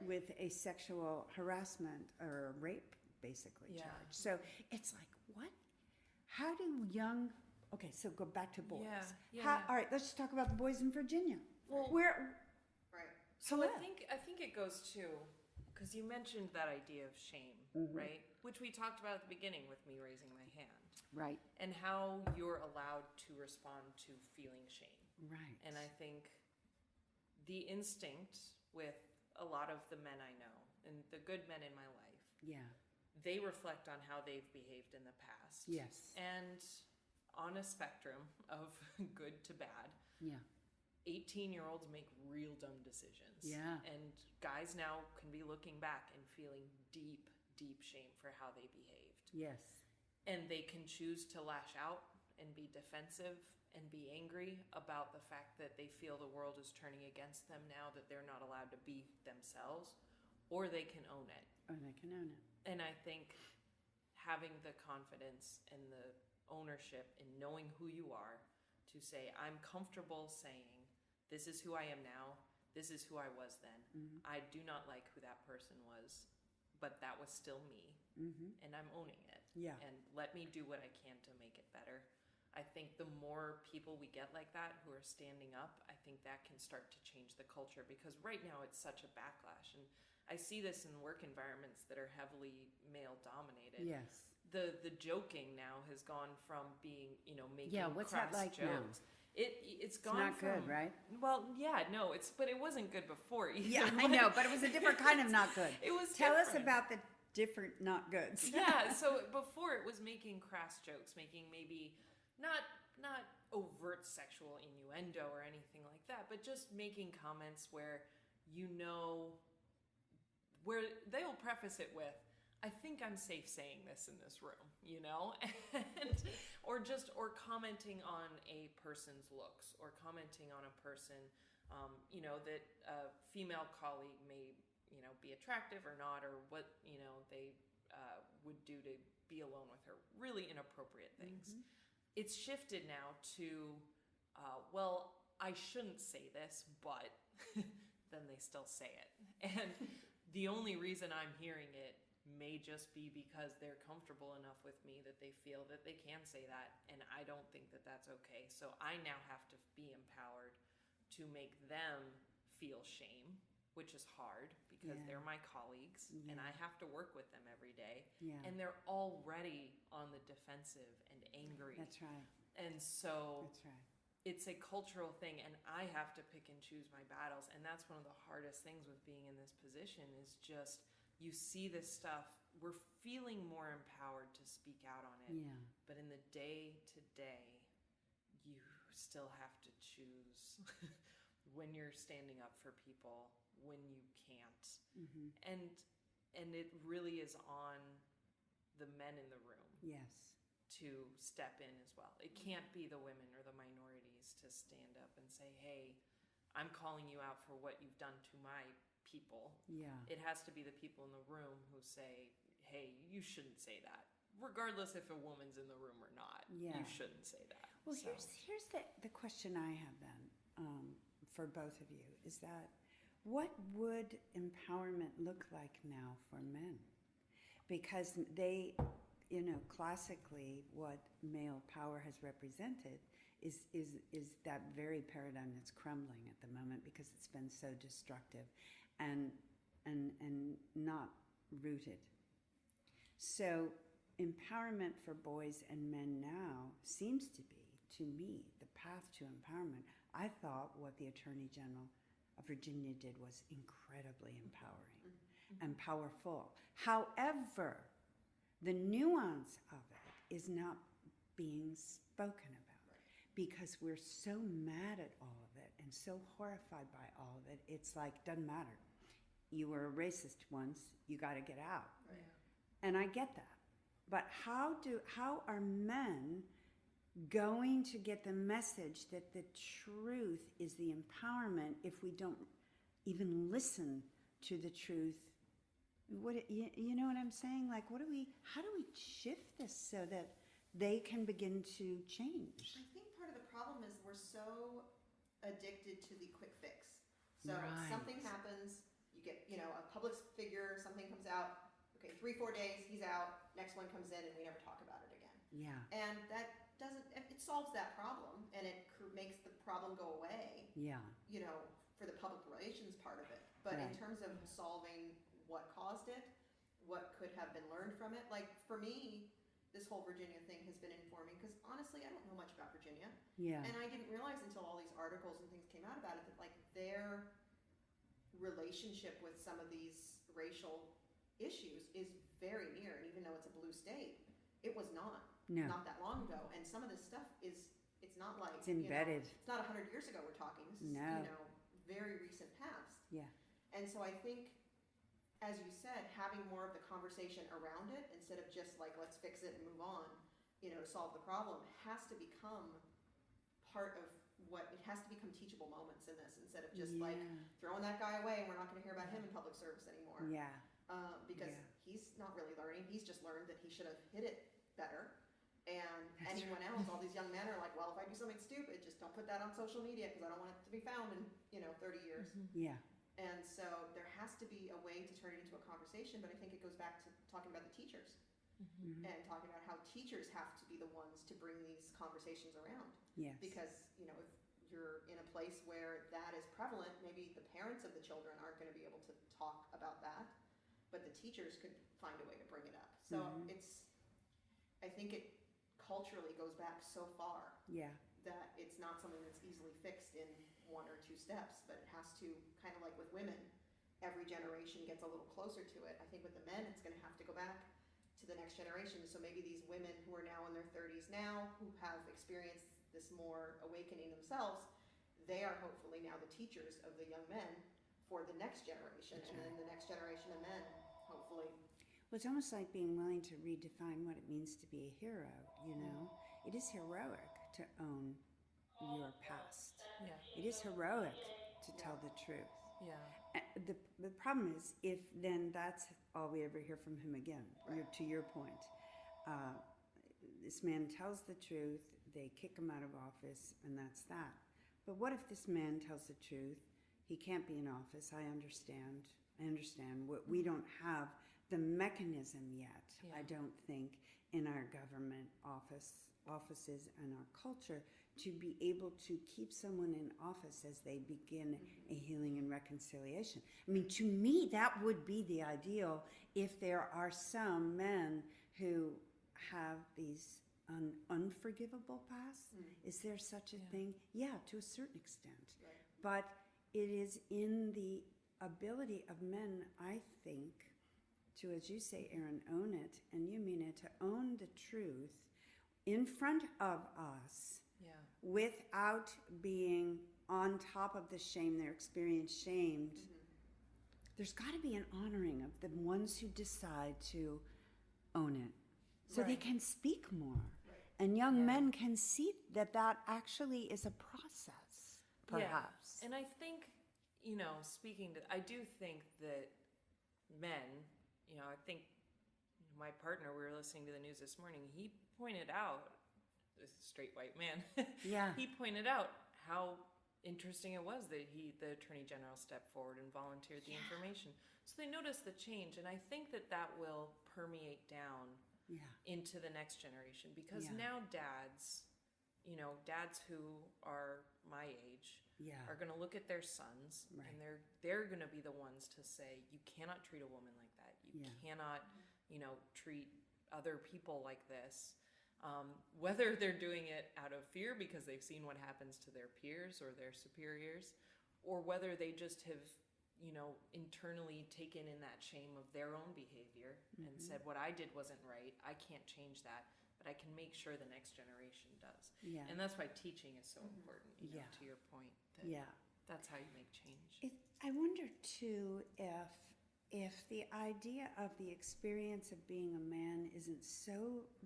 with a sexual harassment or rape, basically, charge. So it's like, what? How do okay, so go back to boys. All right, let's just talk about the boys in Virginia. Well, Right. So I think it goes to, because you mentioned that idea of shame, right? Which we talked about at the beginning with me raising my hand. Right. And how you're allowed to respond to feeling shame. Right. And I think the instinct with a lot of the men I know, and the good men in my life, they reflect on how they've behaved in the past. Yes. And on a spectrum of good to bad, 18-year-olds make real dumb decisions. Yeah. And guys now can be looking back and feeling deep, deep shame for how they behaved. Yes. And they can choose to lash out and be defensive and be angry about the fact that they feel the world is turning against them now, that they're not allowed to be themselves, or they can own it. Or they can own it. And I think having the confidence and the ownership in knowing who you are to say, I'm comfortable saying, this is who I am now, this is who I was then. I do not like who that person was, but that was still me, and I'm owning it. Yeah. And let me do what I can to make it better. I think the more people we get like that who are standing up, I think that can start to change the culture, because right now it's such a backlash. And I see this in work environments that are heavily male dominated. Yes. The joking now has gone from being, making what's crass that like jokes. now? It's It's gone not from, good, right? Well, yeah, no, but it wasn't good before either. Yeah, I know, but it was a different kind of not good. It was Tell us different. about the different not goods. Yeah, so before it was making crass jokes, making maybe not overt sexual innuendo or anything like that, but just making comments where where they'll preface it with, I think I'm safe saying this in this room, and or commenting on a person's looks, or commenting on a person, that a female colleague may, be attractive or not, or what, they would do to be alone with her. Really inappropriate things. Mm-hmm. It's shifted now to, well, I shouldn't say this, but then they still say it. And the only reason I'm hearing it may just be because they're comfortable enough with me that they feel that they can say that, and I don't think that that's okay. So I now have to be empowered to make them feel shame, which is hard because they're my colleagues, and I have to work with them every day. Yeah. And they're already on the defensive and angry. That's right. And so That's right. it's a cultural thing, and I have to pick and choose my battles. And that's one of the hardest things with being in this position, is just, you see this stuff, we're feeling more empowered to speak out on it. Yeah. But in the day to day, you still have to choose when you're standing up for people, when you can't. Mm-hmm. And it really is on the men in the room Yes. to step in as well. It can't be the women or the minorities to stand up and say, hey, I'm calling you out for what you've done to my people. Yeah. It has to be the people in the room who say, hey, you shouldn't say that. Regardless if a woman's in the room or not, Yeah. you shouldn't say that. Well, So, here's the question I have then, for both of you, is that what would empowerment look like now for men? Because they, classically, what male power has represented is that very paradigm that's crumbling at the moment, because it's been so destructive and not rooted. So empowerment for boys and men now seems to be, to me, the path to empowerment. I thought what the Attorney General of Virginia did was incredibly empowering and powerful. However, the nuance of it is not being spoken about, because we're so mad at all of it and so horrified by all of it. It's like, doesn't matter. You were a racist once, you got to get out. Right. And I get that. But how are men going to get the message that the truth is the empowerment if we don't even listen to the truth? You know what I'm saying? Like, how do we shift this so that they can begin to change? I think part of the problem is we're so addicted to the quick fix. So Right. something happens, you get, a public figure, something comes out, okay, 3-4 days, he's out, next one comes in, and we never talk about it again. Yeah. And that it solves that problem, and it makes the problem go away, Yeah. for the public relations part of it. But in Right. terms of solving what caused it, what could have been learned from it, like for me, this whole Virginia thing has been informing, because honestly, I don't know much about Virginia. Yeah. And I didn't realize until all these articles and things came out about it that like their relationship with some of these racial issues is very near. And even though it's a blue state, it was not that long ago. And some of this stuff it's not like It's embedded. it's not 100 years ago we're talking. This is very recent past. Yeah. And so I think, as you said, having more of the conversation around it instead of just like, let's fix it and move on, to solve the problem, has to become part of it has to become teachable moments in this, instead of just like throwing that guy away and we're not going to hear about him in public service anymore. Yeah. Because he's not really learning. He's just learned that he should have hit it better. And anyone else, all these young men are like, well, if I do something stupid, just don't put that on social media because I don't want it to be found in, 30 years. Yeah. And so there has to be a way to turn it into a conversation, but I think it goes back to talking about the teachers. and talking about how teachers have to be the ones to bring these conversations around. Yes. Because, you know, if you're in a place where that is prevalent, maybe the parents of the children aren't going to be able to talk about that, but the teachers could find a way to bring it up. So I think it culturally goes back so far Yeah. that it's not something that's easily fixed in 1 or 2 steps, but it has to, kind of like with women, every generation gets a little closer to it. I think with the men, it's going to have to go back to the next generation. So maybe these women who are now in their 30s now, who have experienced this more awakening themselves, they are hopefully now the teachers of the young men for the next generation. That's and then the next generation of men, hopefully. Well, it's almost like being willing to redefine what it means to be a hero, you know? It is heroic to own your past. Yeah. It is heroic to tell the truth. Yeah. The problem is if then that's all we ever hear from him again. Right. To your point, this man tells the truth, they kick him out of office, and that's that. But what if this man tells the truth? He can't be in office. I understand. We don't have the mechanism yet. Yeah. I don't think in our government offices and our culture to be able to keep someone in office as they begin a healing and reconciliation. I mean, to me, that would be the ideal if there are some men who have these unforgivable pasts. Is there such a thing? Yeah, to a certain extent. Right. But it is in the ability of men, I think, to, as you say, Erin, own it, and you mean it, to own the truth in front of us. Yeah. Without being on top of the shame, their experience shamed. There's got to be an honoring of the ones who decide to own it, so they Right. can speak more, Right. and young Yeah. men can see that actually is a process, perhaps. Yeah. And I think, you know, I do think that men, you know, I think my partner, we were listening to the news this morning, he pointed out, this straight white man, Yeah. he pointed out how interesting it was that the Attorney General stepped forward and volunteered the information. So they noticed the change, and I think that will permeate down Yeah. into the next generation, because Yeah. now dads, you know, dads who are my age Yeah. are going to look at their sons, Right. and they're going to be the ones to say, you cannot treat a woman like that. You Yeah. cannot, you know, treat other people like this. Whether they're doing it out of fear because they've seen what happens to their peers or their superiors, or whether they just have, you know, internally taken in that shame of their own behavior and said, what I did wasn't right. I can't change that, but I can make sure the next generation does. Yeah. And that's why teaching is so important, you know, Yeah. to your point. That Yeah. That's how you make change. I wonder too if the idea of the experience of being a man isn't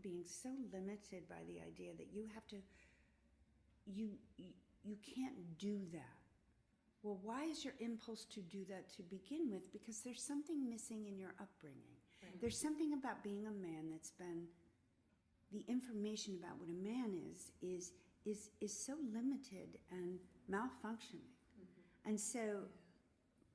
being so limited by the idea that you have to, you can't do that. Well, why is your impulse to do that to begin with? Because there's something missing in your upbringing. Right. There's something about being a man that's been, the information about what a man is so limited and malfunctioning. And so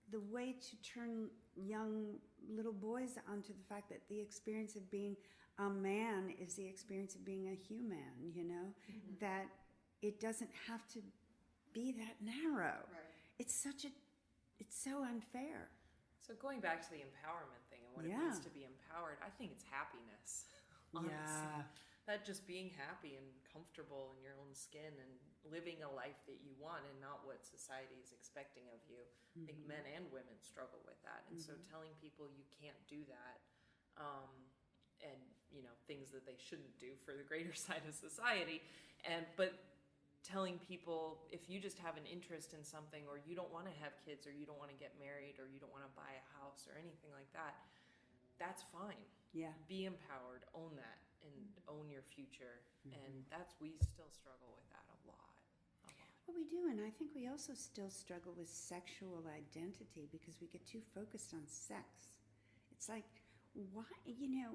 the way to turn young little boys onto the fact that the experience of being a man is the experience of being a human, you know, that it doesn't have to be that narrow. Right. It's so unfair. So going back to the empowerment thing and what it Yeah. means to be empowered, I think it's happiness. Honestly. Yeah. That just being happy and comfortable in your own skin and living a life that you want and not what society is expecting of you. I think men and women struggle with that. And so telling people you can't do that, and, you know, things that they shouldn't do for the greater side of society. But telling people, if you just have an interest in something, or you don't want to have kids, or you don't want to get married, or you don't want to buy a house or anything like that, that's fine. Yeah. Be empowered, own that, and own your future. And we still struggle with that a lot. Well, we do, and I think we also still struggle with sexual identity because we get too focused on sex. It's like, why, you know,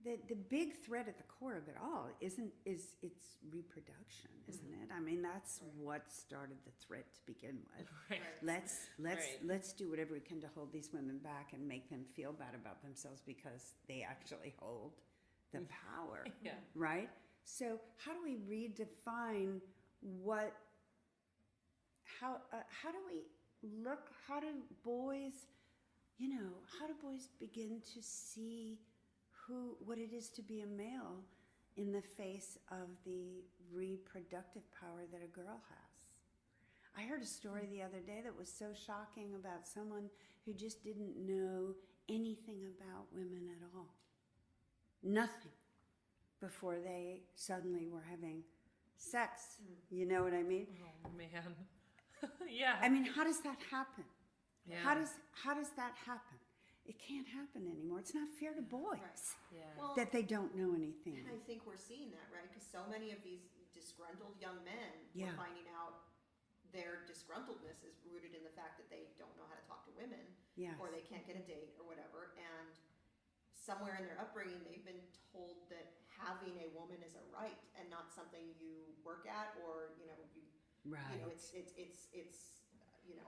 the big threat at the core of it all is it's reproduction, isn't it? I mean, that's what started the threat to begin with. Right. Let's do whatever we can to hold these women back and make them feel bad about themselves because they actually hold the power, Yeah. right? So how do we redefine how do we look, how do boys begin to see what it is to be a male in the face of the reproductive power that a girl has? I heard a story the other day that was so shocking about someone who just didn't know anything about women at all. Nothing. Before they suddenly were having sex. You know what I mean? Oh man. Yeah. I mean, how does that happen? Yeah. How does that happen? It can't happen anymore. It's not fair to boys Yeah. Well, that they don't know anything. and I think we're seeing that, right? Because so many of these disgruntled young men Yeah. are finding out their disgruntledness is rooted in the fact that they don't know how to talk to women, Yes. or they can't get a date or whatever. And somewhere in their upbringing, they've been told that having a woman is a right and not something you work at, or Right. it's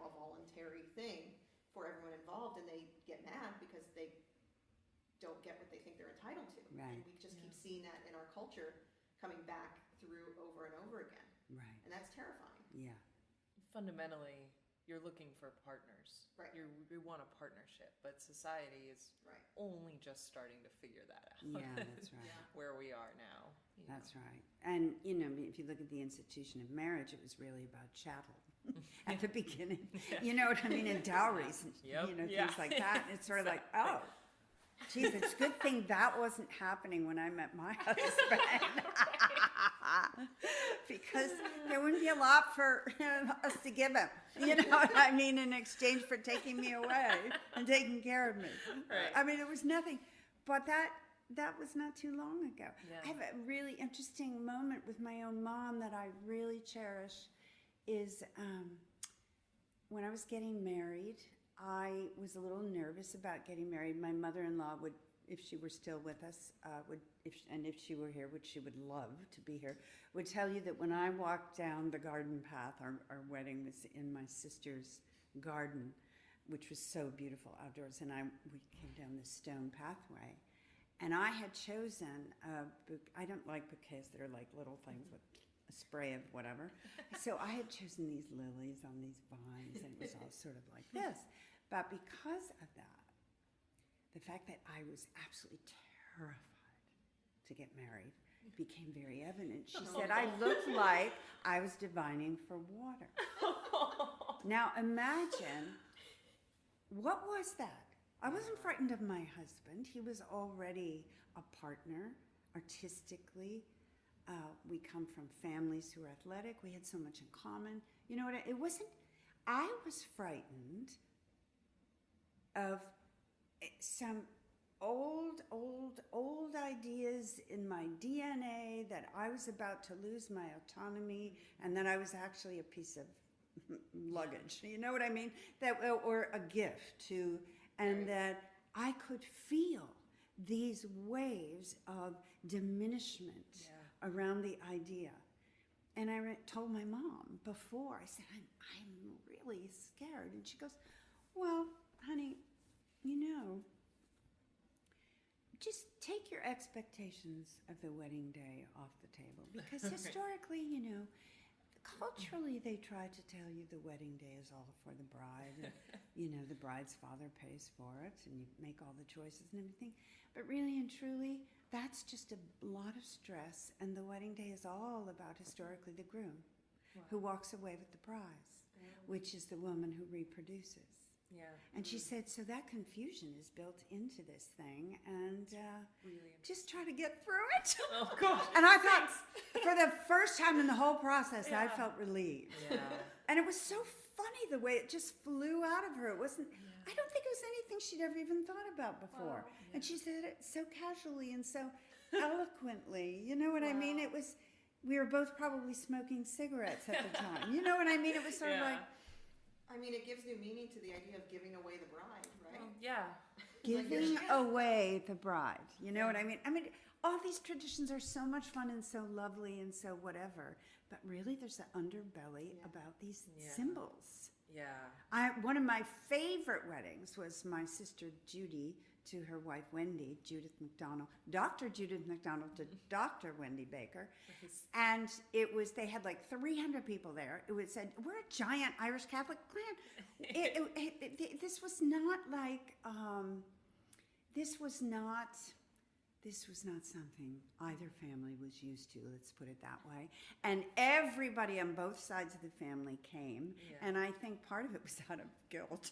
a voluntary thing for everyone involved, and they get mad because they don't get what they think they're entitled to. Right. And we just keep seeing that in our culture coming back through over and over again, Right. and that's terrifying. Yeah. Fundamentally, you're looking for partners. Right. You want a partnership, but society is Right. only just starting to figure that out. Yeah, that's right. Yeah. Where we are now. That's right. And, if you look at the institution of marriage, it was really about chattel at the beginning. You know what I mean? And dowries and, Yep. things like that. And it's sort of like, oh, geez, it's a good thing that wasn't happening when I met my husband. Because there wouldn't be a lot for us to give him. You know what I mean? In exchange for taking me away and taking care of me. Right. I mean, it was nothing. But that was not too long ago. Yeah. I have a really interesting moment with my own mom that I really cherish is when I was getting married, I was a little nervous about getting married. My mother-in-law would, if she were still with us, if she were here, which she would love to be here, would tell you that when I walked down the garden path, our wedding was in my sister's garden, which was so beautiful outdoors, and we came down this stone pathway. And I had chosen, I don't like bouquets that are like little things with a spray of whatever. So I had chosen these lilies on these vines, and it was all sort of like this. But because of that, the fact that I was absolutely terrified to get married became very evident. She said I looked like I was divining for water. Now imagine, what was that? I wasn't frightened of my husband. He was already a partner artistically. We come from families who are athletic. We had so much in common. You know what? It wasn't, I was frightened of some old ideas in my DNA that I was about to lose my autonomy and that I was actually a piece of luggage. You know what I mean? Or a gift to... And Right. that I could feel these waves of diminishment around the idea. And I told my mom before, I said, I'm really scared. And she goes, well, honey, just take your expectations of the wedding day off the table. Because historically, culturally, they try to tell you the wedding day is all for the bride, and the bride's father pays for it, and you make all the choices and everything. But really and truly, that's just a lot of stress, and the wedding day is all about, historically, the groom, who walks away with the prize, which is the woman who reproduces. Yeah. And she said, so that confusion is built into this thing, and Really just try to get through it. Oh gosh. And I thought, for the first time in the whole process, I felt relieved. Yeah. And it was so funny the way it just flew out of her. It wasn't, I don't think it was anything she'd ever even thought about before. Wow. And she said it so casually and so eloquently. You know what I mean? It was, we were both probably smoking cigarettes at the time. You know what I mean? It was sort of like, I mean, it gives new meaning to the idea of giving away the bride, right? Yeah. giving away the bride. You know what I mean? I mean, all these traditions are so much fun and so lovely and so whatever, but really there's an underbelly about these symbols. Yeah. One of my favorite weddings was my sister Judy, to her wife Wendy, Judith McDonald, Dr. Judith McDonald to Dr. Wendy Baker. Nice. And they had like 300 people there. It was said, we're a giant Irish Catholic clan. This was not like, this was not something either family was used to, let's put it that way. And everybody on both sides of the family came. Yeah. And I think part of it was out of guilt.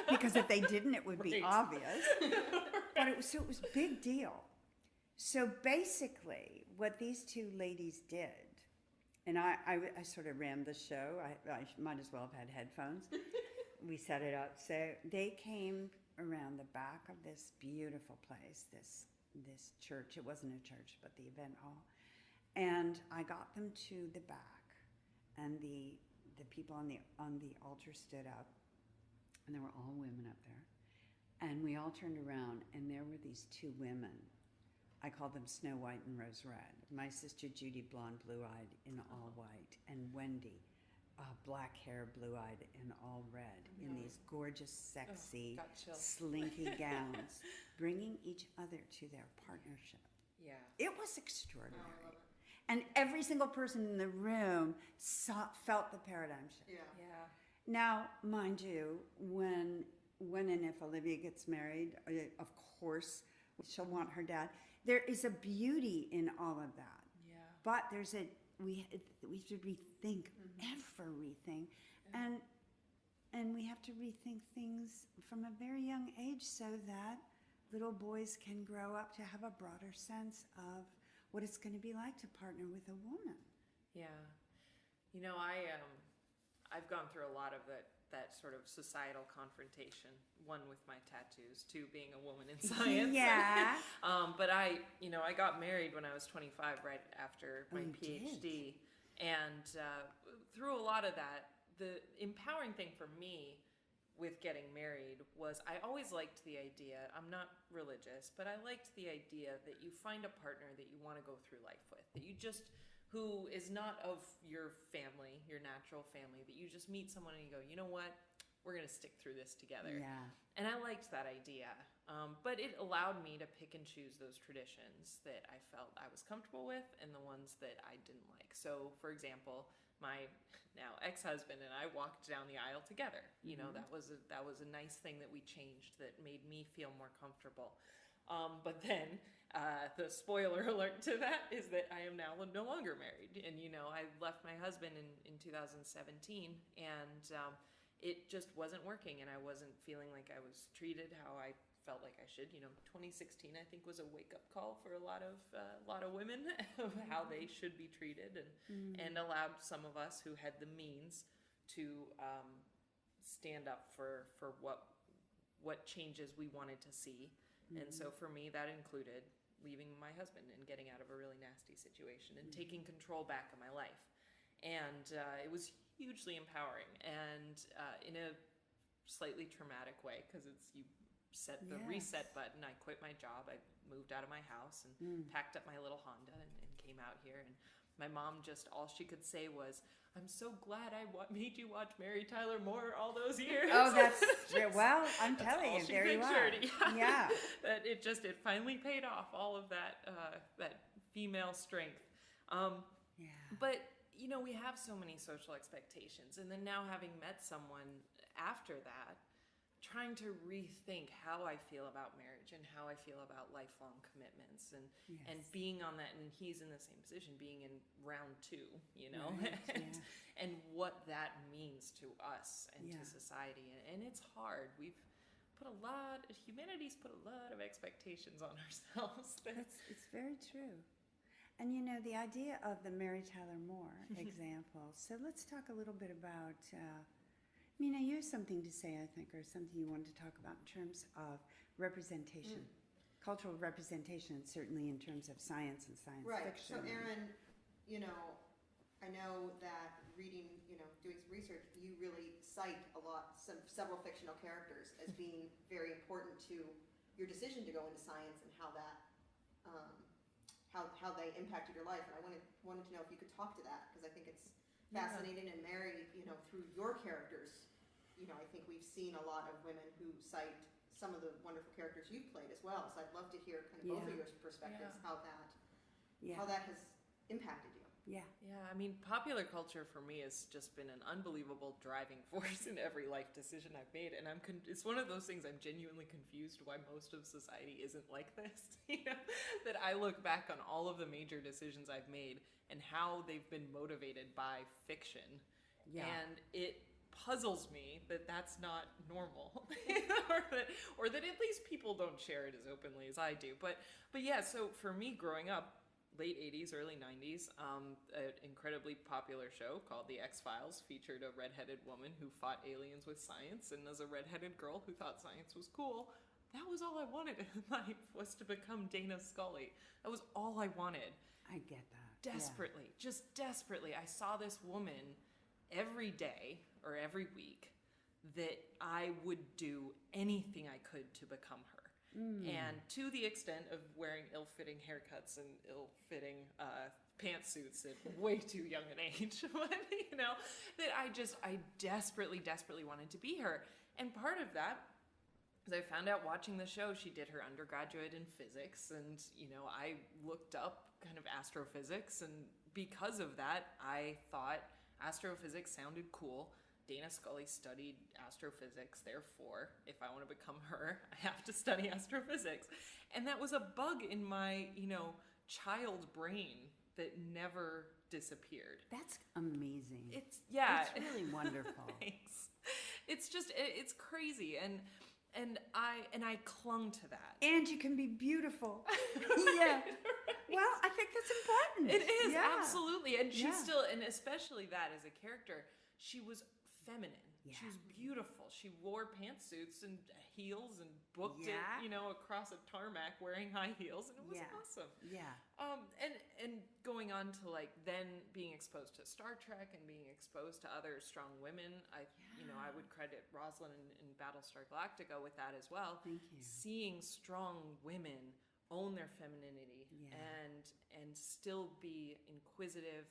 Because if they didn't, it would be Right. obvious. But it was a big deal. So basically, what these two ladies did, and I sort of ran the show. I might as well have had headphones. We set it up. So they came around the back of this beautiful place, this church. It wasn't a church, but the event hall. And I got them to the back, and the people on the altar stood up, and there were all women up there. And we all turned around, and there were these two women. I called them Snow White and Rose Red. My sister Judy, blonde, blue-eyed in all white, and Wendy, black hair, blue-eyed in all red, in these gorgeous, sexy, got chills. slinky gowns, bringing each other to their partnership. Yeah. It was extraordinary. Oh, I love it. And every single person in the room felt the paradigm shift. Yeah. Yeah. Now, mind you, when and if Olivia gets married, of course, she'll want her dad. There is a beauty in all of that. Yeah. But we should rethink everything, and we have to rethink things from a very young age so that little boys can grow up to have a broader sense of what it's going to be like to partner with a woman. Yeah. You know, I've gone through a lot of that sort of societal confrontation. One with my tattoos, two being a woman in science. Yeah. But I got married when I was 25, right after my you PhD, and through a lot of that, the empowering thing for me with getting married was I always liked the idea. I'm not religious, but I liked the idea that you find a partner that you want to go through life with, that you just who is not of your family, your natural family, that you just meet someone and you go, you know what, we're going to stick through this together. Yeah. And I liked that idea. But it allowed me to pick and choose those traditions that I felt I was comfortable with and the ones that I didn't like. So, for example, my now ex-husband and I walked down the aisle together. You know, that was a nice thing that we changed that made me feel more comfortable. But then the spoiler alert to that is that I am now no longer married. And, you know, I left my husband in 2017 and it just wasn't working, and I wasn't feeling like I was treated how I felt like I should. You know, 2016 I think was a wake-up call for a lot of women of how they should be treated, and allowed some of us who had the means to stand up for what changes we wanted to see. And so for me, that included leaving my husband and getting out of a really nasty situation and taking control back of my life. And it was hugely empowering, and in a slightly traumatic way, because you set the reset button. I quit my job. I moved out of my house and packed up my little Honda and came out here. And my mom just, all she could say was, I'm so glad I made you watch Mary Tyler Moore all those years. Oh, that's well. I'm telling you, all she there you are. pictured. Yeah. That it finally paid off, all of that female strength. Yeah. But you know, we have so many social expectations, and then now having met someone after that, trying to rethink how I feel about marriage and how I feel about lifelong commitments, and being on that, and he's in the same position, being in round 2, you know, Right, and what that means to us and to society, and it's hard. Humanity's put a lot of expectations on ourselves. It's very true. And you know, the idea of the Mary Tyler Moore example. So let's talk a little bit about, Mina, you have something to say, I think, or something you wanted to talk about in terms of representation, cultural representation, and certainly in terms of science and science fiction. So Erin, you know, I know that reading, you know, doing some research, you really cite several fictional characters as being very important to your decision to go into science and how that, how they impacted your life. And I wanted to know if you could talk to that, because I think it's fascinating. And Mary, you know, through your characters, you know, I think we've seen a lot of women who cite some of the wonderful characters you've played as well. So I'd love to hear kind of both of Yeah. your perspectives, Yeah. how that has impacted you. Yeah. Yeah, I mean, popular culture for me has just been an unbelievable driving force in every life decision I've made, and it's one of those things I'm genuinely confused why most of society isn't like this. That I look back on all of the major decisions I've made and how they've been motivated by fiction, Yeah. and it puzzles me that that's not normal, or that at least people don't share it as openly as I do. But yeah, so for me growing up, late 80s, early 90s, an incredibly popular show called The X-Files featured a redheaded woman who fought aliens with science, and as a redheaded girl who thought science was cool, that was all I wanted in life, was to become Dana Scully. That was all I wanted. I get that. Desperately, just desperately. I saw this woman every day or every week that I would do anything I could to become her. And to the extent of wearing ill-fitting haircuts and ill-fitting pantsuits at way too young an age, but, that I desperately, desperately wanted to be her. And part of that is I found out watching the show, she did her undergraduate in physics, and, I looked up kind of astrophysics, and because of that, I thought astrophysics sounded cool. Dana Scully studied astrophysics, therefore, if I want to become her, I have to study astrophysics. And that was a bug in my, child brain that never disappeared. That's amazing. It's really wonderful. Thanks. It's just, it's crazy. And I clung to that. And you can be beautiful. Yeah. Well, I think that's important. It is, Yeah. absolutely. And she's Yeah. still, and especially that as a character, she was feminine. Yeah. She was beautiful. She wore pantsuits and heels and booked Yeah. it, across a tarmac wearing high heels, and it was Yeah. awesome. Yeah. And going on to then being exposed to Star Trek and being exposed to other strong women, I would credit Rosalind in Battlestar Galactica with that as well. Thank you. Seeing strong women own their femininity Yeah. and still be inquisitive,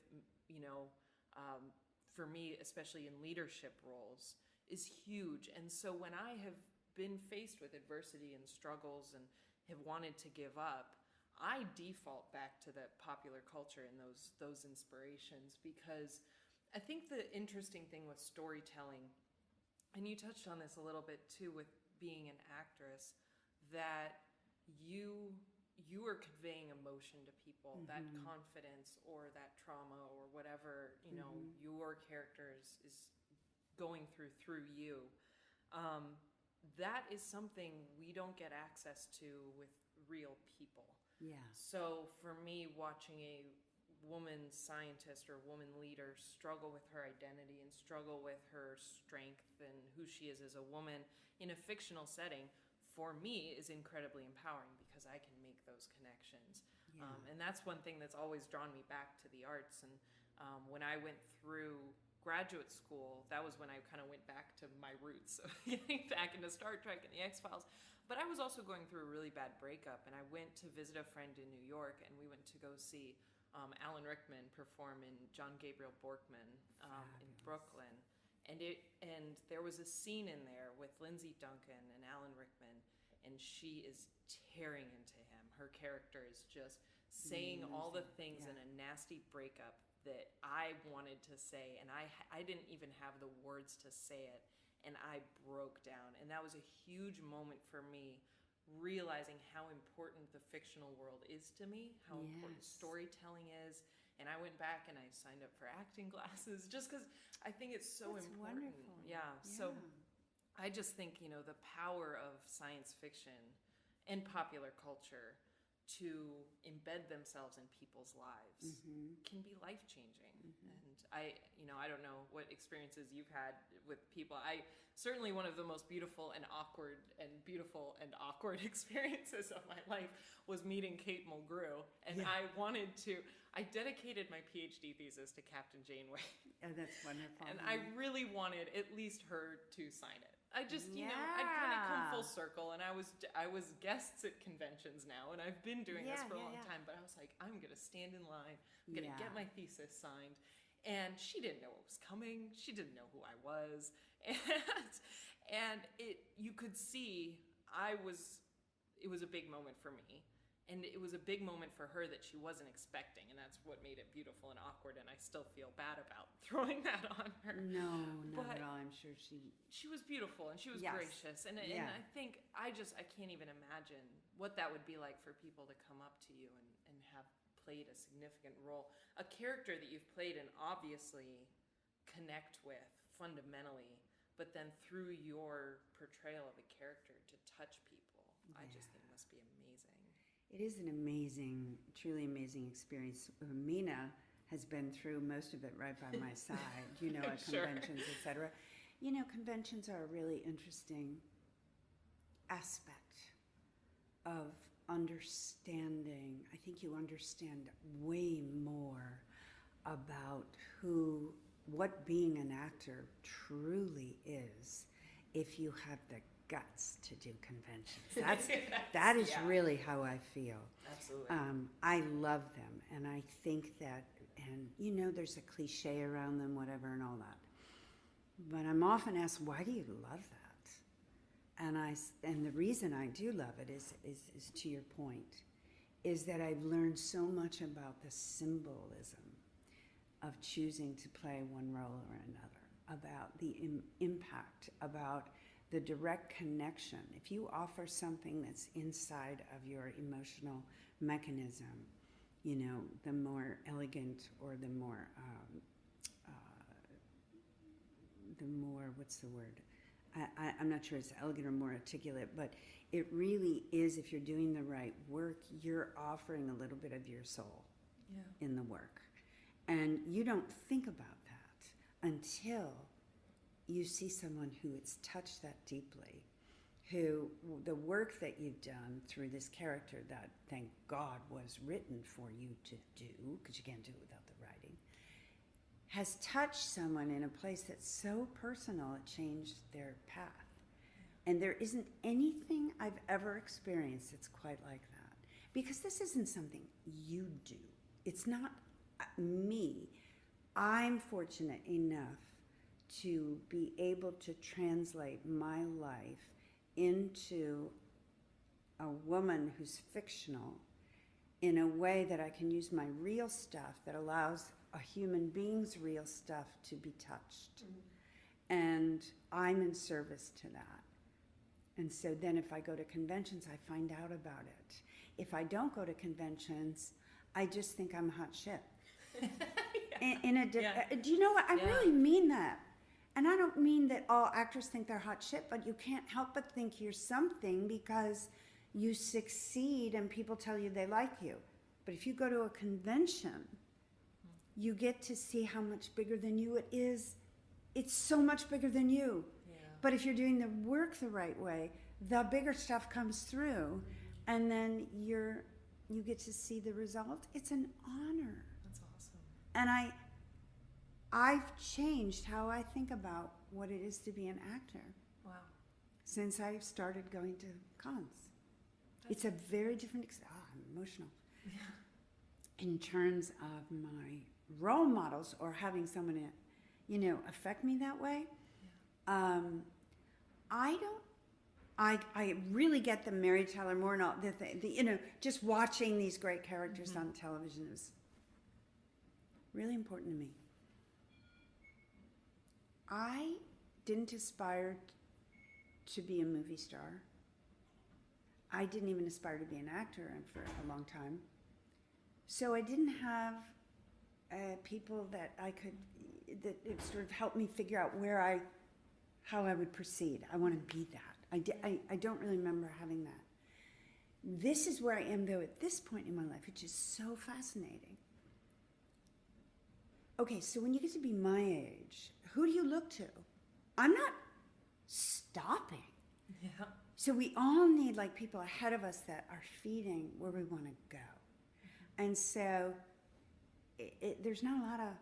for me, especially in leadership roles, is huge. And so when I have been faced with adversity and struggles and have wanted to give up, I default back to the popular culture and those inspirations, because I think the interesting thing with storytelling, and you touched on this a little bit too with being an actress, that you are conveying emotion to people, that confidence or that trauma or whatever, your character is going through you. That is something we don't get access to with real people. Yeah. So for me, watching a woman scientist or woman leader struggle with her identity and struggle with her strength and who she is as a woman in a fictional setting, for me, is incredibly empowering, because I can make those connections. Yeah. And that's one thing that's always drawn me back to the arts. And when I went through graduate school, that was when I kind of went back to my roots of getting back into Star Trek and the X-Files. But I was also going through a really bad breakup, and I went to visit a friend in New York, and we went to go see Alan Rickman perform in John Gabriel Borkman in Brooklyn. And there was a scene in there with Lindsay Duncan and Alan Rickman, and she is tearing into him. Her character is just saying all the things in a nasty breakup that I wanted to say, and I didn't even have the words to say it, and I broke down. And that was a huge moment for me, realizing how important the fictional world is to me, how important storytelling is. And I went back and I signed up for acting classes, just because I think it's so That's important. wonderful. Yeah. So I just think, the power of science fiction and popular culture to embed themselves in people's lives can be life-changing. And I don't know what experiences you've had with people. Certainly one of the most beautiful and awkward experiences of my life was meeting Kate Mulgrew. And I dedicated my PhD thesis to Captain Janeway. Oh, that's wonderful. And I really wanted at least her to sign it. I just, I'd kind of come full circle, and I was guests at conventions now, and I've been doing this for a long time, but I was like, I'm going to stand in line, I'm going to get my thesis signed. And she didn't know what was coming. She didn't know who I was. And you could see it was a big moment for me. And it was a big moment for her that she wasn't expecting, and that's what made it beautiful and awkward, and I still feel bad about throwing that on her. No, not But at all. I'm sure she was beautiful, and she was Yes. gracious, and Yeah. I think, I can't even imagine what that would be like for people to come up to you and have played a significant role. A character that you've played and obviously connect with fundamentally, but then through your portrayal of a character to touch people, I just think must be amazing. It is an amazing, truly amazing experience. Mina has been through most of it right by my side, at Sure. conventions, etc. Conventions are a really interesting aspect of understanding. I think you understand way more about what being an actor truly is if you have the guts to do conventions. That is really how I feel. Absolutely. I love them, and I think that, and there's a cliche around them, whatever, and all that. But I'm often asked, why do you love that? And the reason I do love it is to your point, is that I've learned so much about the symbolism of choosing to play one role or another, about the impact, about the direct connection. If you offer something that's inside of your emotional mechanism, the more elegant or the more, what's the word? I'm not sure it's elegant or more articulate, but it really is, if you're doing the right work, you're offering a little bit of your soul in the work. And you don't think about that until you see someone who it's touched that deeply, who the work that you've done through this character that, thank God, was written for you to do, because you can't do it without the writing, has touched someone in a place that's so personal it changed their path. And there isn't anything I've ever experienced that's quite like that. Because this isn't something you do. It's not me. I'm fortunate enough to be able to translate my life into a woman who's fictional in a way that I can use my real stuff that allows a human being's real stuff to be touched. Mm-hmm. And I'm in service to that. And so then if I go to conventions, I find out about it. If I don't go to conventions, I just think I'm hot shit. Do you know what? I really mean that. And I don't mean that all actors think they're hot shit, but you can't help but think you're something because you succeed and people tell you they like you. But if you go to a convention, you get to see how much bigger than you it is. It's so much bigger than you. Yeah. But if you're doing the work the right way, the bigger stuff comes through, and then you get to see the result. It's an honor. That's awesome. And I've changed how I think about what it is to be an actor. Wow. Since I started going to cons. It's a very different, I'm emotional. Yeah. In terms of my role models or having someone, affect me that way. Yeah. I really get the Mary Tyler Moore and all the just watching these great characters on television is really important to me. I didn't aspire to be a movie star. I didn't even aspire to be an actor for a long time. So I didn't have people that it sort of helped me figure out how I would proceed. I want to be that. I don't really remember having that. This is where I am, though, at this point in my life, which is so fascinating. Okay, so when you get to be my age, who do you look to? I'm not stopping. Yeah. So we all need people ahead of us that are feeding where we want to go. And so there's not a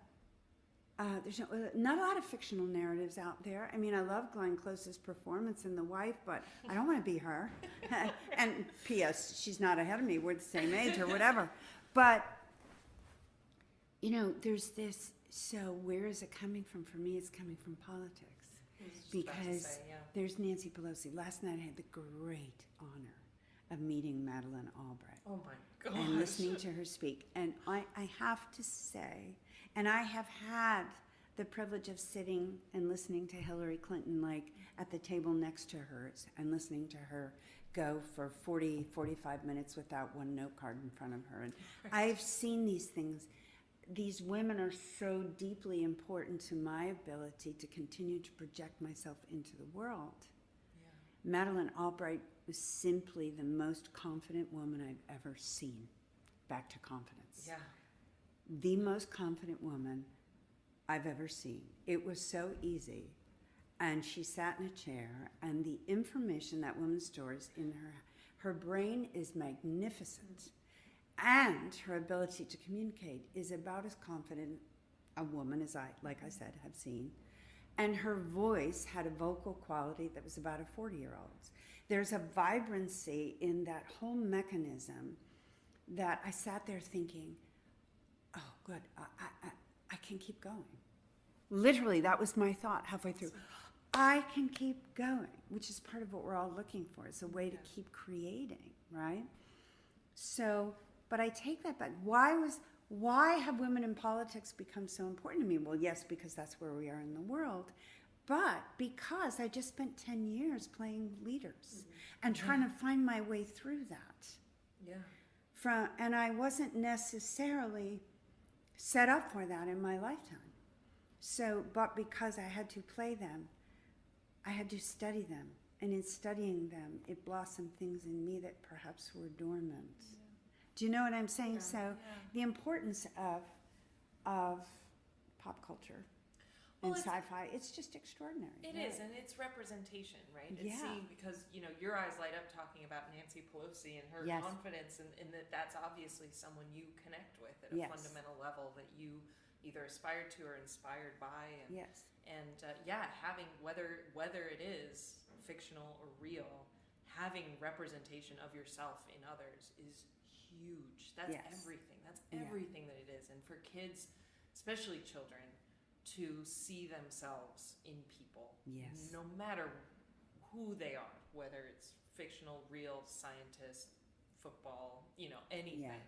lot of fictional narratives out there. I mean, I love Glenn Close's performance in The Wife, but I don't want to be her. And P.S., she's not ahead of me. We're the same age or whatever. But, there's this, so where is it coming from? For me, it's coming from politics. just about to because say, yeah. there's Nancy Pelosi. Last night I had the great honor of meeting Madeleine Albright Oh my gosh. and listening to her speak. And I have to say, and I have had the privilege of sitting and listening to Hillary Clinton, like at the table next to hers, and listening to her go for 40, 45 minutes without one note card in front of her. And I've seen these things. These women are so deeply important to my ability to continue to project myself into the world. Yeah. Madeleine Albright was simply the most confident woman I've ever seen. Back to confidence. Yeah. The most confident woman I've ever seen. It was so easy. And she sat in a chair, and the information that woman stores in her brain is magnificent. And her ability to communicate is about as confident a woman as I, like I said, have seen. And her voice had a vocal quality that was about a 40-year-old's. There's a vibrancy in that whole mechanism that I sat there thinking, oh, good, I can keep going. Literally, that was my thought halfway through. I can keep going, which is part of what we're all looking for. It's a way to keep creating, right? So, but I take that back. Why have women in politics become so important to me? Well, yes, because that's where we are in the world, but because I just spent 10 years playing leaders and trying to find my way through that. Yeah. And I wasn't necessarily set up for that in my lifetime. So, but because I had to play them, I had to study them. And in studying them, it blossomed things in me that perhaps were dormant. Yeah. Do you know what I'm saying? Yeah. So the importance of pop culture and sci-fi, it's just extraordinary. It is, and it's representation, right? It's Yeah. seeing, because, you know, your eyes light up talking about Nancy Pelosi and her confidence, and that's obviously someone you connect with at a fundamental level that you either aspired to or inspired by. And, having, whether it is fictional or real, having representation of yourself in others is huge. That's everything. That's everything that it is. And for kids, especially children, to see themselves in people, no matter who they are, whether it's fictional, real, scientist, football, you know, anything.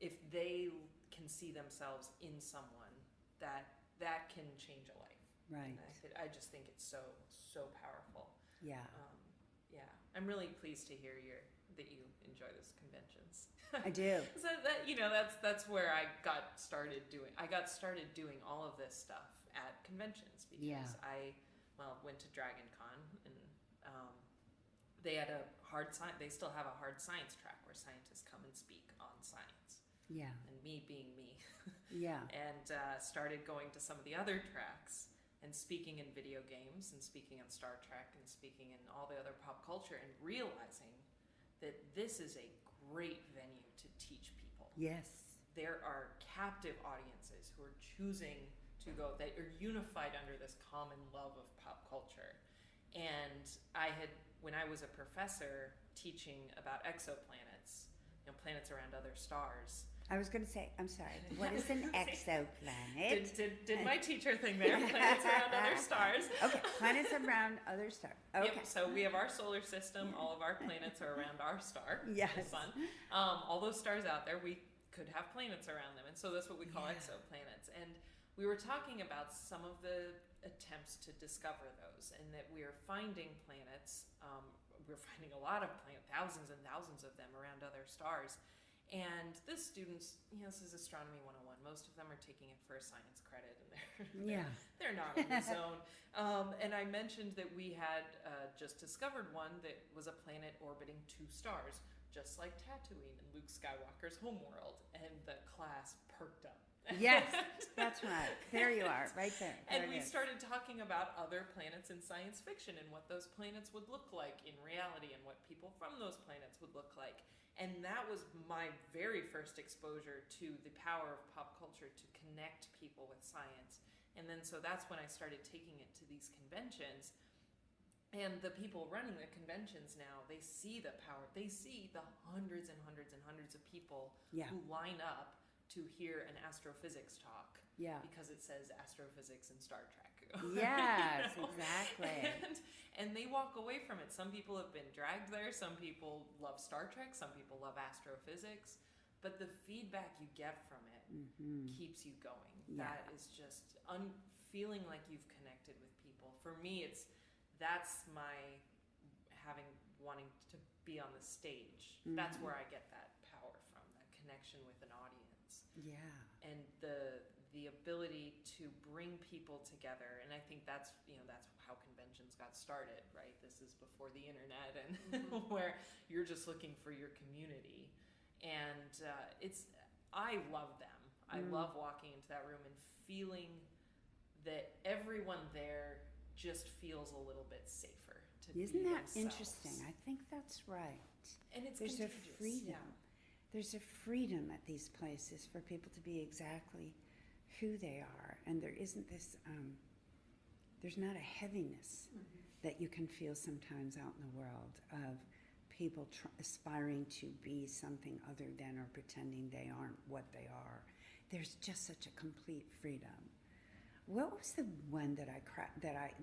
If they can see themselves in someone, that can change a life. Right. And I just think it's so powerful. Yeah. I'm really pleased to hear that you enjoy those conventions. I do. So that's where I got started doing. I got started doing all of this stuff at conventions because I went to Dragon Con, and they had they still have a hard science track where scientists come and speak on science. Yeah. And me being me. And started going to some of the other tracks and speaking in video games and speaking on Star Trek and speaking in all the other pop culture, and realizing that this is a great venue to teach people. Yes. There are captive audiences who are choosing to go, that are unified under this common love of pop culture. And when I was a professor teaching about exoplanets, you know, planets around other stars. I was going to say, I'm sorry, what is an exoplanet? Did my teacher thing there, planets around other stars. Okay, planets around other stars. Okay. Yep, so we have our solar system, all of our planets are around our star, the sun. All those stars out there, we could have planets around them, and so that's what we call exoplanets. And we were talking about some of the attempts to discover those, and that we are finding planets, we're finding a lot of planets, thousands and thousands of them around other stars. And the students, you know, this is Astronomy 101. Most of them are taking it for a science credit, and they're not in the zone. And I mentioned that we had just discovered one that was a planet orbiting 2 stars, just like Tatooine and Luke Skywalker's homeworld. And the class perked up. Yes, that's right. There you are, right there. And we started talking about other planets in science fiction and what those planets would look like in reality, and what people from those planets would look like. And that was my very first exposure to the power of pop culture to connect people with science. And then so that's when I started taking it to these conventions. And the people running the conventions now, they see the power. They see the hundreds and hundreds and hundreds of people who line up to hear an astrophysics talk Yeah. because it says astrophysics and Star Trek. Yes, You know? exactly. And they walk away from it. Some people have been dragged there. Some people love Star Trek. Some people love astrophysics. But the feedback you get from it keeps you going. Yeah. That is just feeling like you've connected with people. For me, that's my wanting to be on the stage. That's where I get that power from, that connection with an audience. Yeah. And the ability to bring people together. And I think that's how conventions got started, right? This is before the internet and where you're just looking for your community. And I love them. I love walking into that room and feeling that everyone there just feels a little bit safer to Isn't be that themselves. interesting? I think that's right. And it's There's contagious. a freedom. Yeah. There's a freedom at these places for people to be exactly who they are, and there isn't this. There's not a heaviness that you can feel sometimes out in the world of people aspiring to be something other than or pretending they aren't what they are. There's just such a complete freedom. What was the one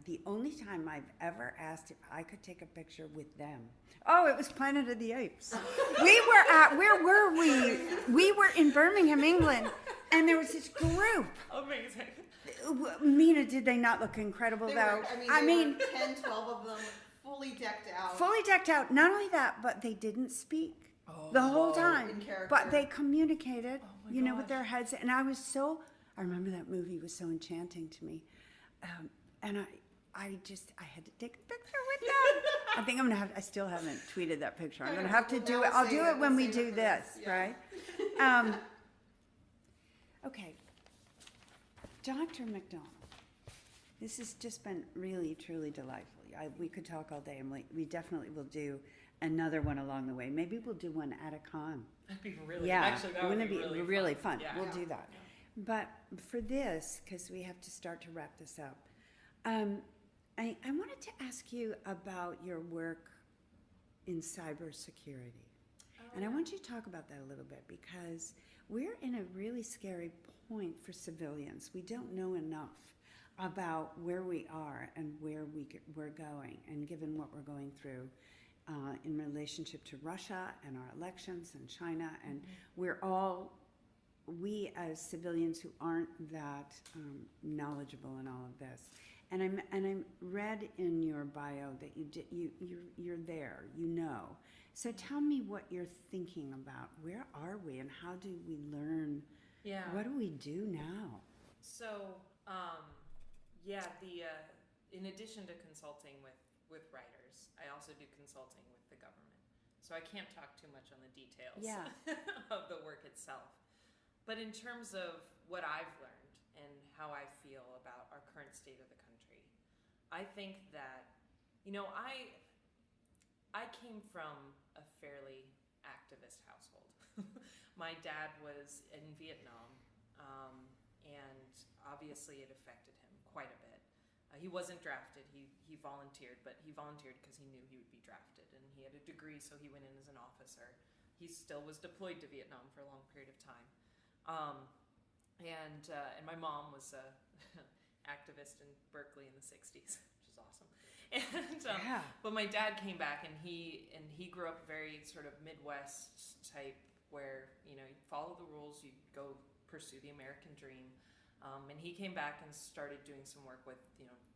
the only time I've ever asked if I could take a picture with them? Oh, it was Planet of the Apes. Where were we? We were in Birmingham, England, and there was this group. Amazing. Mina, did they not look incredible though? I mean, 10, 12 of them fully decked out. Fully decked out. Not only that, but they didn't speak the whole time. In character. But they communicated, my with their heads. And I remember that movie was so enchanting to me. And I had to take a picture with them. I think I still haven't tweeted that picture. I'm going to have to do it. I'll do it when we do this, right? Okay. Dr. McDonald, this has just been really, truly delightful. We could talk all day, and we definitely will do another one along the way. Maybe we'll do one at a con. That'd be really Yeah, actually that would be really fun. Yeah. We'll do that. But for this, because we have to start to wrap this up, I wanted to ask you about your work in cybersecurity. And I want you to talk about that a little bit, because we're in a really scary point for civilians. We don't know enough about where we are and where we're going, and given what we're going through in relationship to Russia and our elections and China, and we as civilians who aren't that knowledgeable in all of this. And I read in your bio that you're there, So tell me what you're thinking about. Where are we, and how do we learn? Yeah. What do we do now? So, in addition to consulting with writers, I also do consulting with the government. So I can't talk too much on the details of the work itself. But in terms of what I've learned and how I feel about our current state of the country, I think that, I came from a fairly activist household. My dad was in Vietnam, and obviously it affected him quite a bit. He wasn't drafted, he volunteered, but he volunteered because he knew he would be drafted, and he had a degree, so he went in as an officer. He still was deployed to Vietnam for a long period of time. And my mom was an activist in Berkeley in the 60s, which is awesome. And but my dad came back, and he grew up very sort of Midwest type, where you follow the rules, you go pursue the American dream. And he came back and started doing some work with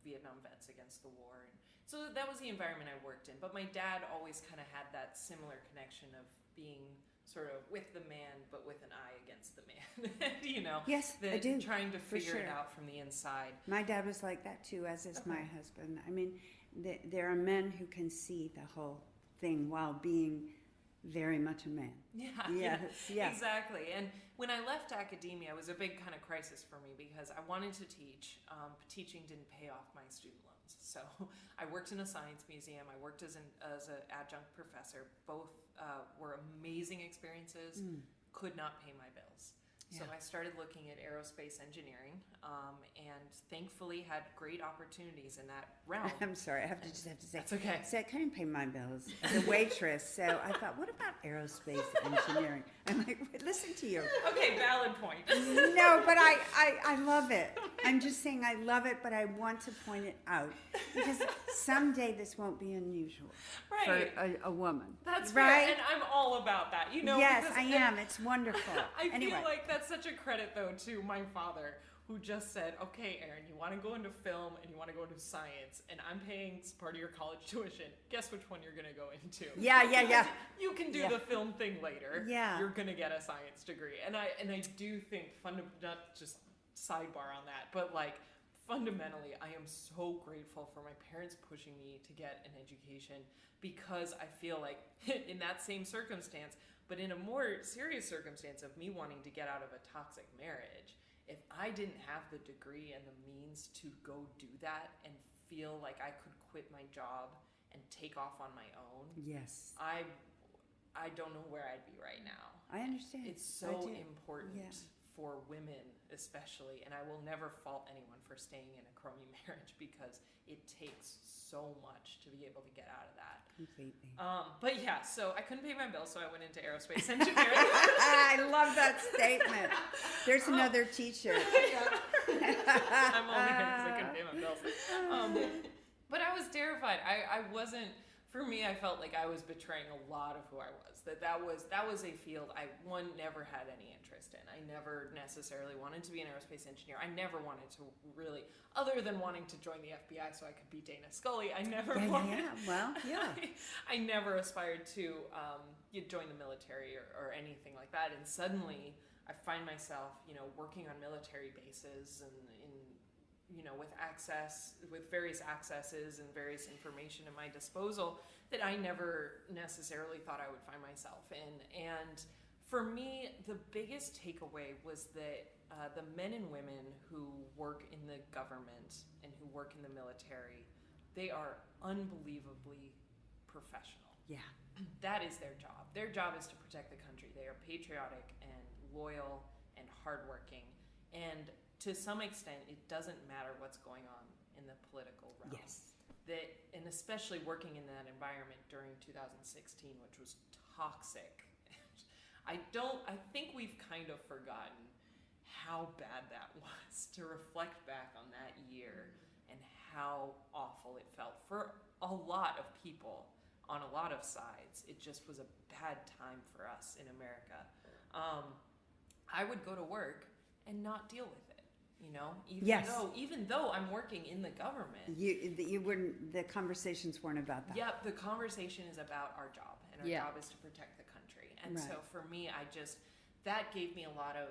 Vietnam vets against the war, and so that was the environment I worked in. But my dad always kind of had that similar connection of being sort of with the man, but with an eye against the man. Yes, I do. Trying to figure it sure. out from the inside. My dad was like that too, as is my husband. I mean, there are men who can see the whole thing while being very much a man. Yeah, yes. Exactly. And when I left academia, it was a big kind of crisis for me, because I wanted to teach. Teaching didn't pay off my student loans. So I worked in a science museum. I worked as an adjunct professor. Both were amazing experiences. Could not pay my bills. So I started looking at aerospace engineering, and thankfully had great opportunities in that realm. I'm sorry, I have to say. That's okay. So I couldn't pay my bills as a waitress, so I thought, what about aerospace engineering? I'm like, listen to you. Okay, valid point. No, but I love it. I'm just saying I love it, but I want to point it out because someday this won't be unusual Right. for a woman. That's right. fair, and I'm all about that. Yes, because I am. It's wonderful. I Anyway. feel like that's such a credit, though, to my father, who just said, okay, Erin, you want to go into film and you want to go into science, and I'm paying part of your college tuition. Guess which one you're going to go into? Yeah. You can do the film thing later. Yeah. You're going to get a science degree. And I do think, not just sidebar on that, but like, fundamentally, I am so grateful for my parents pushing me to get an education, because I feel like in that same circumstance, but in a more serious circumstance of me wanting to get out of a toxic marriage, if I didn't have the degree and the means to go do that and feel like I could quit my job and take off on my own, Yes, I don't know where I'd be right now. I understand. It's I so do. important for women especially, and I will never fault anyone for staying in a crummy marriage, because it takes so much to be able to get out of that. Completely. But yeah, so I couldn't pay my bills, so I went into aerospace engineering. I love that statement. There's another t-shirt. I'm only here because I couldn't pay my bills. But I was terrified. I wasn't. For me, I felt like I was betraying a lot of who I was. That was a field I never had any interest in. I never necessarily wanted to be an aerospace engineer. I never wanted to really, other than wanting to join the FBI so I could be Dana Scully. I never wanted. I never aspired to join the military or anything like that. And suddenly, I find myself, working on military bases and with various accesses and various information at my disposal that I never necessarily thought I would find myself in. And for me, the biggest takeaway was that the men and women who work in the government and who work in the military, they are unbelievably professional. Yeah. That is their job. Their job is to protect the country. They are patriotic and loyal and hardworking. And to some extent, it doesn't matter what's going on in the political realm. Yes. And especially working in that environment during 2016, which was toxic. I think we've kind of forgotten how bad that was, to reflect back on that year and how awful it felt for a lot of people on a lot of sides. It just was a bad time for us in America. I would go to work and not deal with it. Even though I'm working in the government, You wouldn't. The conversations weren't about that. Yep, the conversation is about our job, and our job is to protect the country. And Right. so for me, that gave me a lot of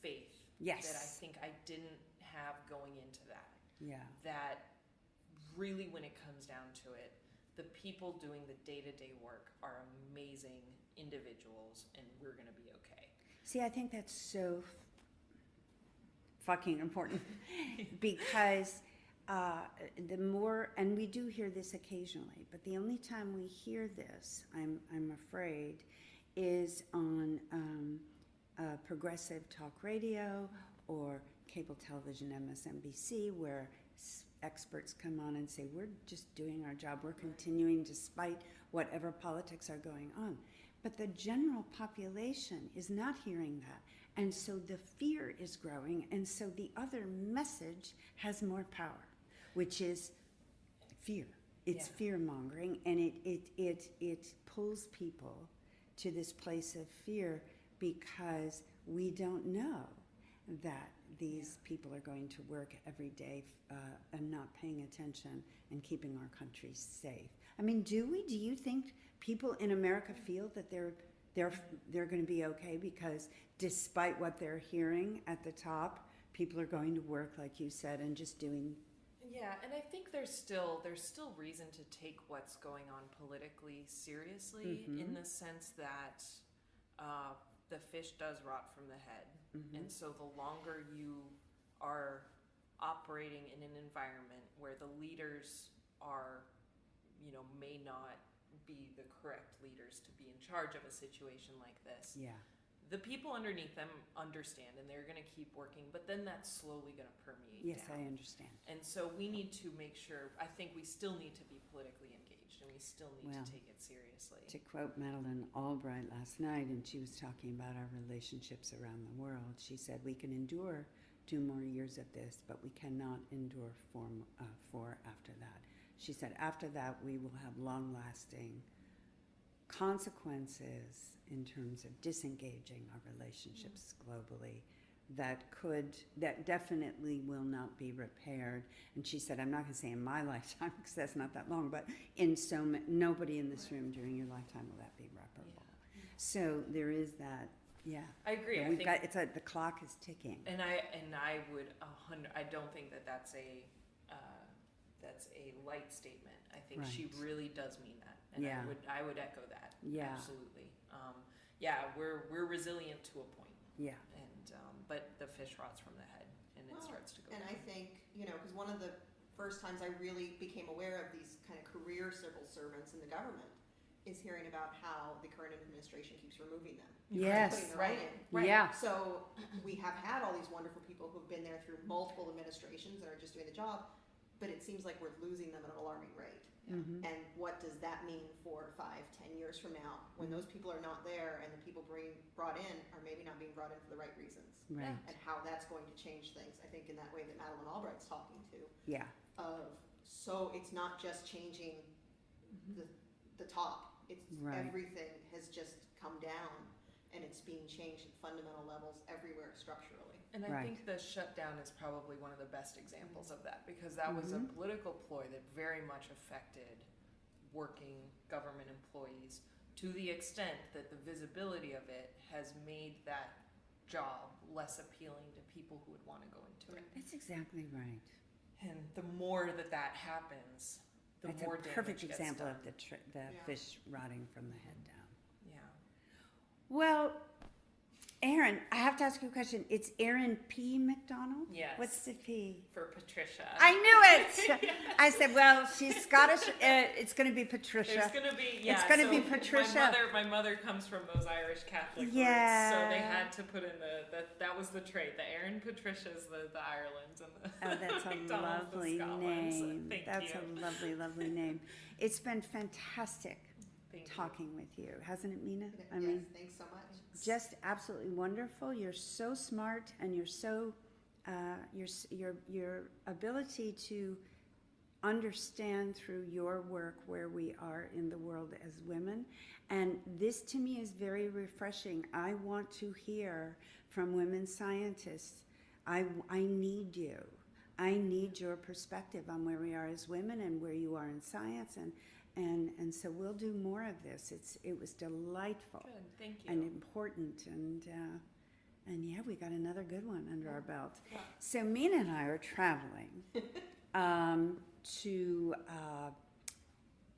faith. Yes. That I think I didn't have going into that. Yeah. That really, when it comes down to it, the people doing the day-to-day work are amazing individuals, and we're going to be okay. See, I think that's so fucking important because the more, and we do hear this occasionally, but the only time we hear this, I'm afraid, is on progressive talk radio or cable television, MSNBC, where experts come on and say, we're just doing our job, we're continuing despite whatever politics are going on. But the general population is not hearing that. And so the fear is growing, and so the other message has more power, which is fear. It's fear-mongering, and it pulls people to this place of fear because we don't know that these people are going to work every day and not paying attention and keeping our country safe. I mean, do we? Do you think people in America feel that they're going to be okay because despite what they're hearing at the top, people are going to work, like you said, and just doing? Yeah, and I think there's still reason to take what's going on politically seriously, in the sense that the fish does rot from the head. And so the longer you are operating in an environment where the leaders are, may not be the correct leaders to be in charge of a situation like this, the people underneath them understand and they're going to keep working, but then that's slowly going to permeate Yes, down. I understand. And so we need to make sure, I think we still need to be politically engaged and we still need Well, to take it seriously. To quote Madeleine Albright last night, and she was talking about our relationships around the world, she said, we can endure 2 more years of this, but we cannot endure 4 after that. She said, after that, we will have long-lasting consequences in terms of disengaging our relationships globally that definitely will not be repaired. And she said, I'm not going to say in my lifetime because that's not that long, but in nobody in this room during your lifetime will that be reparable. Yeah. So there is that. Yeah, I agree. But I we've think, got the clock is ticking. and I would I don't think that's a light statement. I think she Right. really does mean that, and Yeah. I would echo that. Yeah. Absolutely. Yeah, we're resilient to a point, Yeah, and but the fish rots from the head, and it Well, starts to go. And down. I think, because one of the first times I really became aware of these kind of career civil servants in the government is hearing about how the current administration keeps removing them. yes, Putting their Right. own in. Right. yeah, So we have had all these wonderful people who've been there through multiple administrations and are just doing the job, but it seems like we're losing them at an alarming rate. mhm, And what does that mean for 5-10 years from now, when those people are not there and the people brought in are maybe not being brought in for the right reasons? right, And how that's going to change things, I think in that way that Madeleine Albright's talking to, yeah, so it's not just changing the top, it's Right. everything has just come down and it's being changed at fundamental levels everywhere structurally. And I Right. think the shutdown is probably one of the best examples of that, because that was a Mhm. political ploy that very much affected working government employees to the extent that the visibility of it has made that job less appealing to people who would want to go into it. that's exactly right. And the more that happens, the That's more a damage perfect gets example done. of the Yeah. fish rotting from the head down. Yeah. Well, Erin, I have to ask you a question. It's Erin P. Macdonald? Yes. What's the P? For Patricia. I knew it! I said, well, she's Scottish. It's going to be Patricia. There's gonna be, yeah. It's gonna so be Patricia. My mother comes from those Irish Catholic Yeah. roots, so they had to put in that was the trait. The Erin Patricia's the Ireland and the Oh, that's a McDonald's the lovely Scotland. So name. thank That's you. a lovely, lovely name. It's been fantastic Thank you. talking with you, hasn't it, Mina? I Yes, mean, thanks so much. just absolutely wonderful. You're so smart, and you're so your ability to understand through your work where we are in the world as women, and this to me is very refreshing. I want to hear from women scientists. I need you. I need your perspective on where we are as women and where you are in science, and so we'll do more of this. It was delightful Good, thank you. and important, and yeah, we got another good one under our belt. Yeah. So Mina and I are traveling to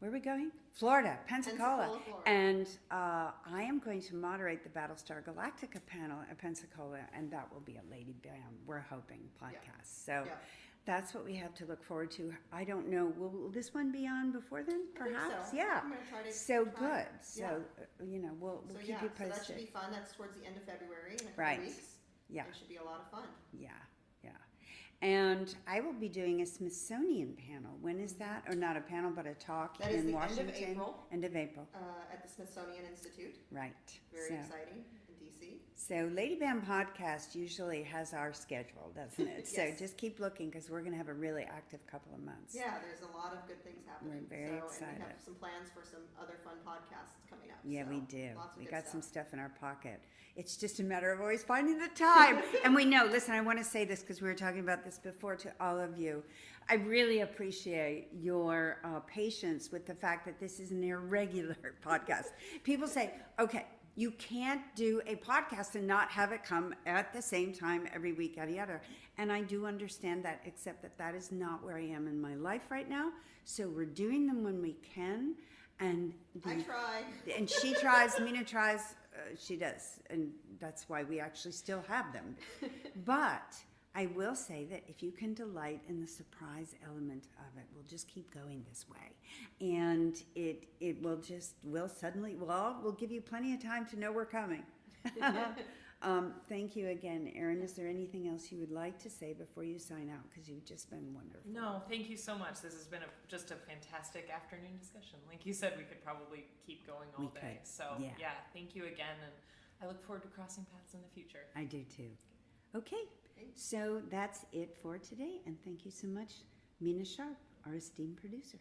where are we going? Florida, Pensacola. Pensacola, Florida. And I am going to moderate the Battlestar Galactica panel at Pensacola, and that will be a Lady Bam, we're hoping, podcast. So Yeah. that's what we have to look forward to. I don't know, will this one be on before then, I think perhaps? so. Yeah. I'm gonna try to So try it. good. Yeah. So, we'll So keep yeah, you so that should be posted. fun. That's towards the end of February in a couple Right. weeks. Yeah. It should be a lot of fun. Yeah. And I will be doing a Smithsonian panel. When is that? Or not a panel, but a talk That is in the end of Washington. April. End of April. At the Smithsonian Institute. Right. Very So, exciting in DC. so Lady Bam podcast usually has our schedule, doesn't it? So Yes. just keep looking because we're going to have a really active couple of months. Yeah, there's a lot of good things happening. We're very And we excited. have some plans for some other fun podcasts coming up. Yeah, so we do. Lots of We good got some stuff. stuff in our pocket. It's just a matter of always finding the time. And we know, listen, I want to say this because we were talking about this before to all of you. I really appreciate your patience with the fact that this is an irregular podcast. People say, okay, you can't do a podcast and not have it come at the same time every week, yada, yada. And I do understand that, except that that is not where I am in my life right now. So we're doing them when we can. And I try. and she tries, Mina tries, she does, and that's why we actually still have them. But I will say that if you can delight in the surprise element of it, we'll just keep going this way, and we'll give you plenty of time to know we're coming. Thank you again, Erin. Is there anything else you would like to say before you sign out? Because you've just been wonderful. No, thank you so much. This has been just a fantastic afternoon discussion. Like you said, we could probably keep going all We day. could, So yeah. Thank you again, and I look forward to crossing paths in the future. I do too. Okay, so that's it for today, and thank you so much, Mina Sharp, our esteemed producer.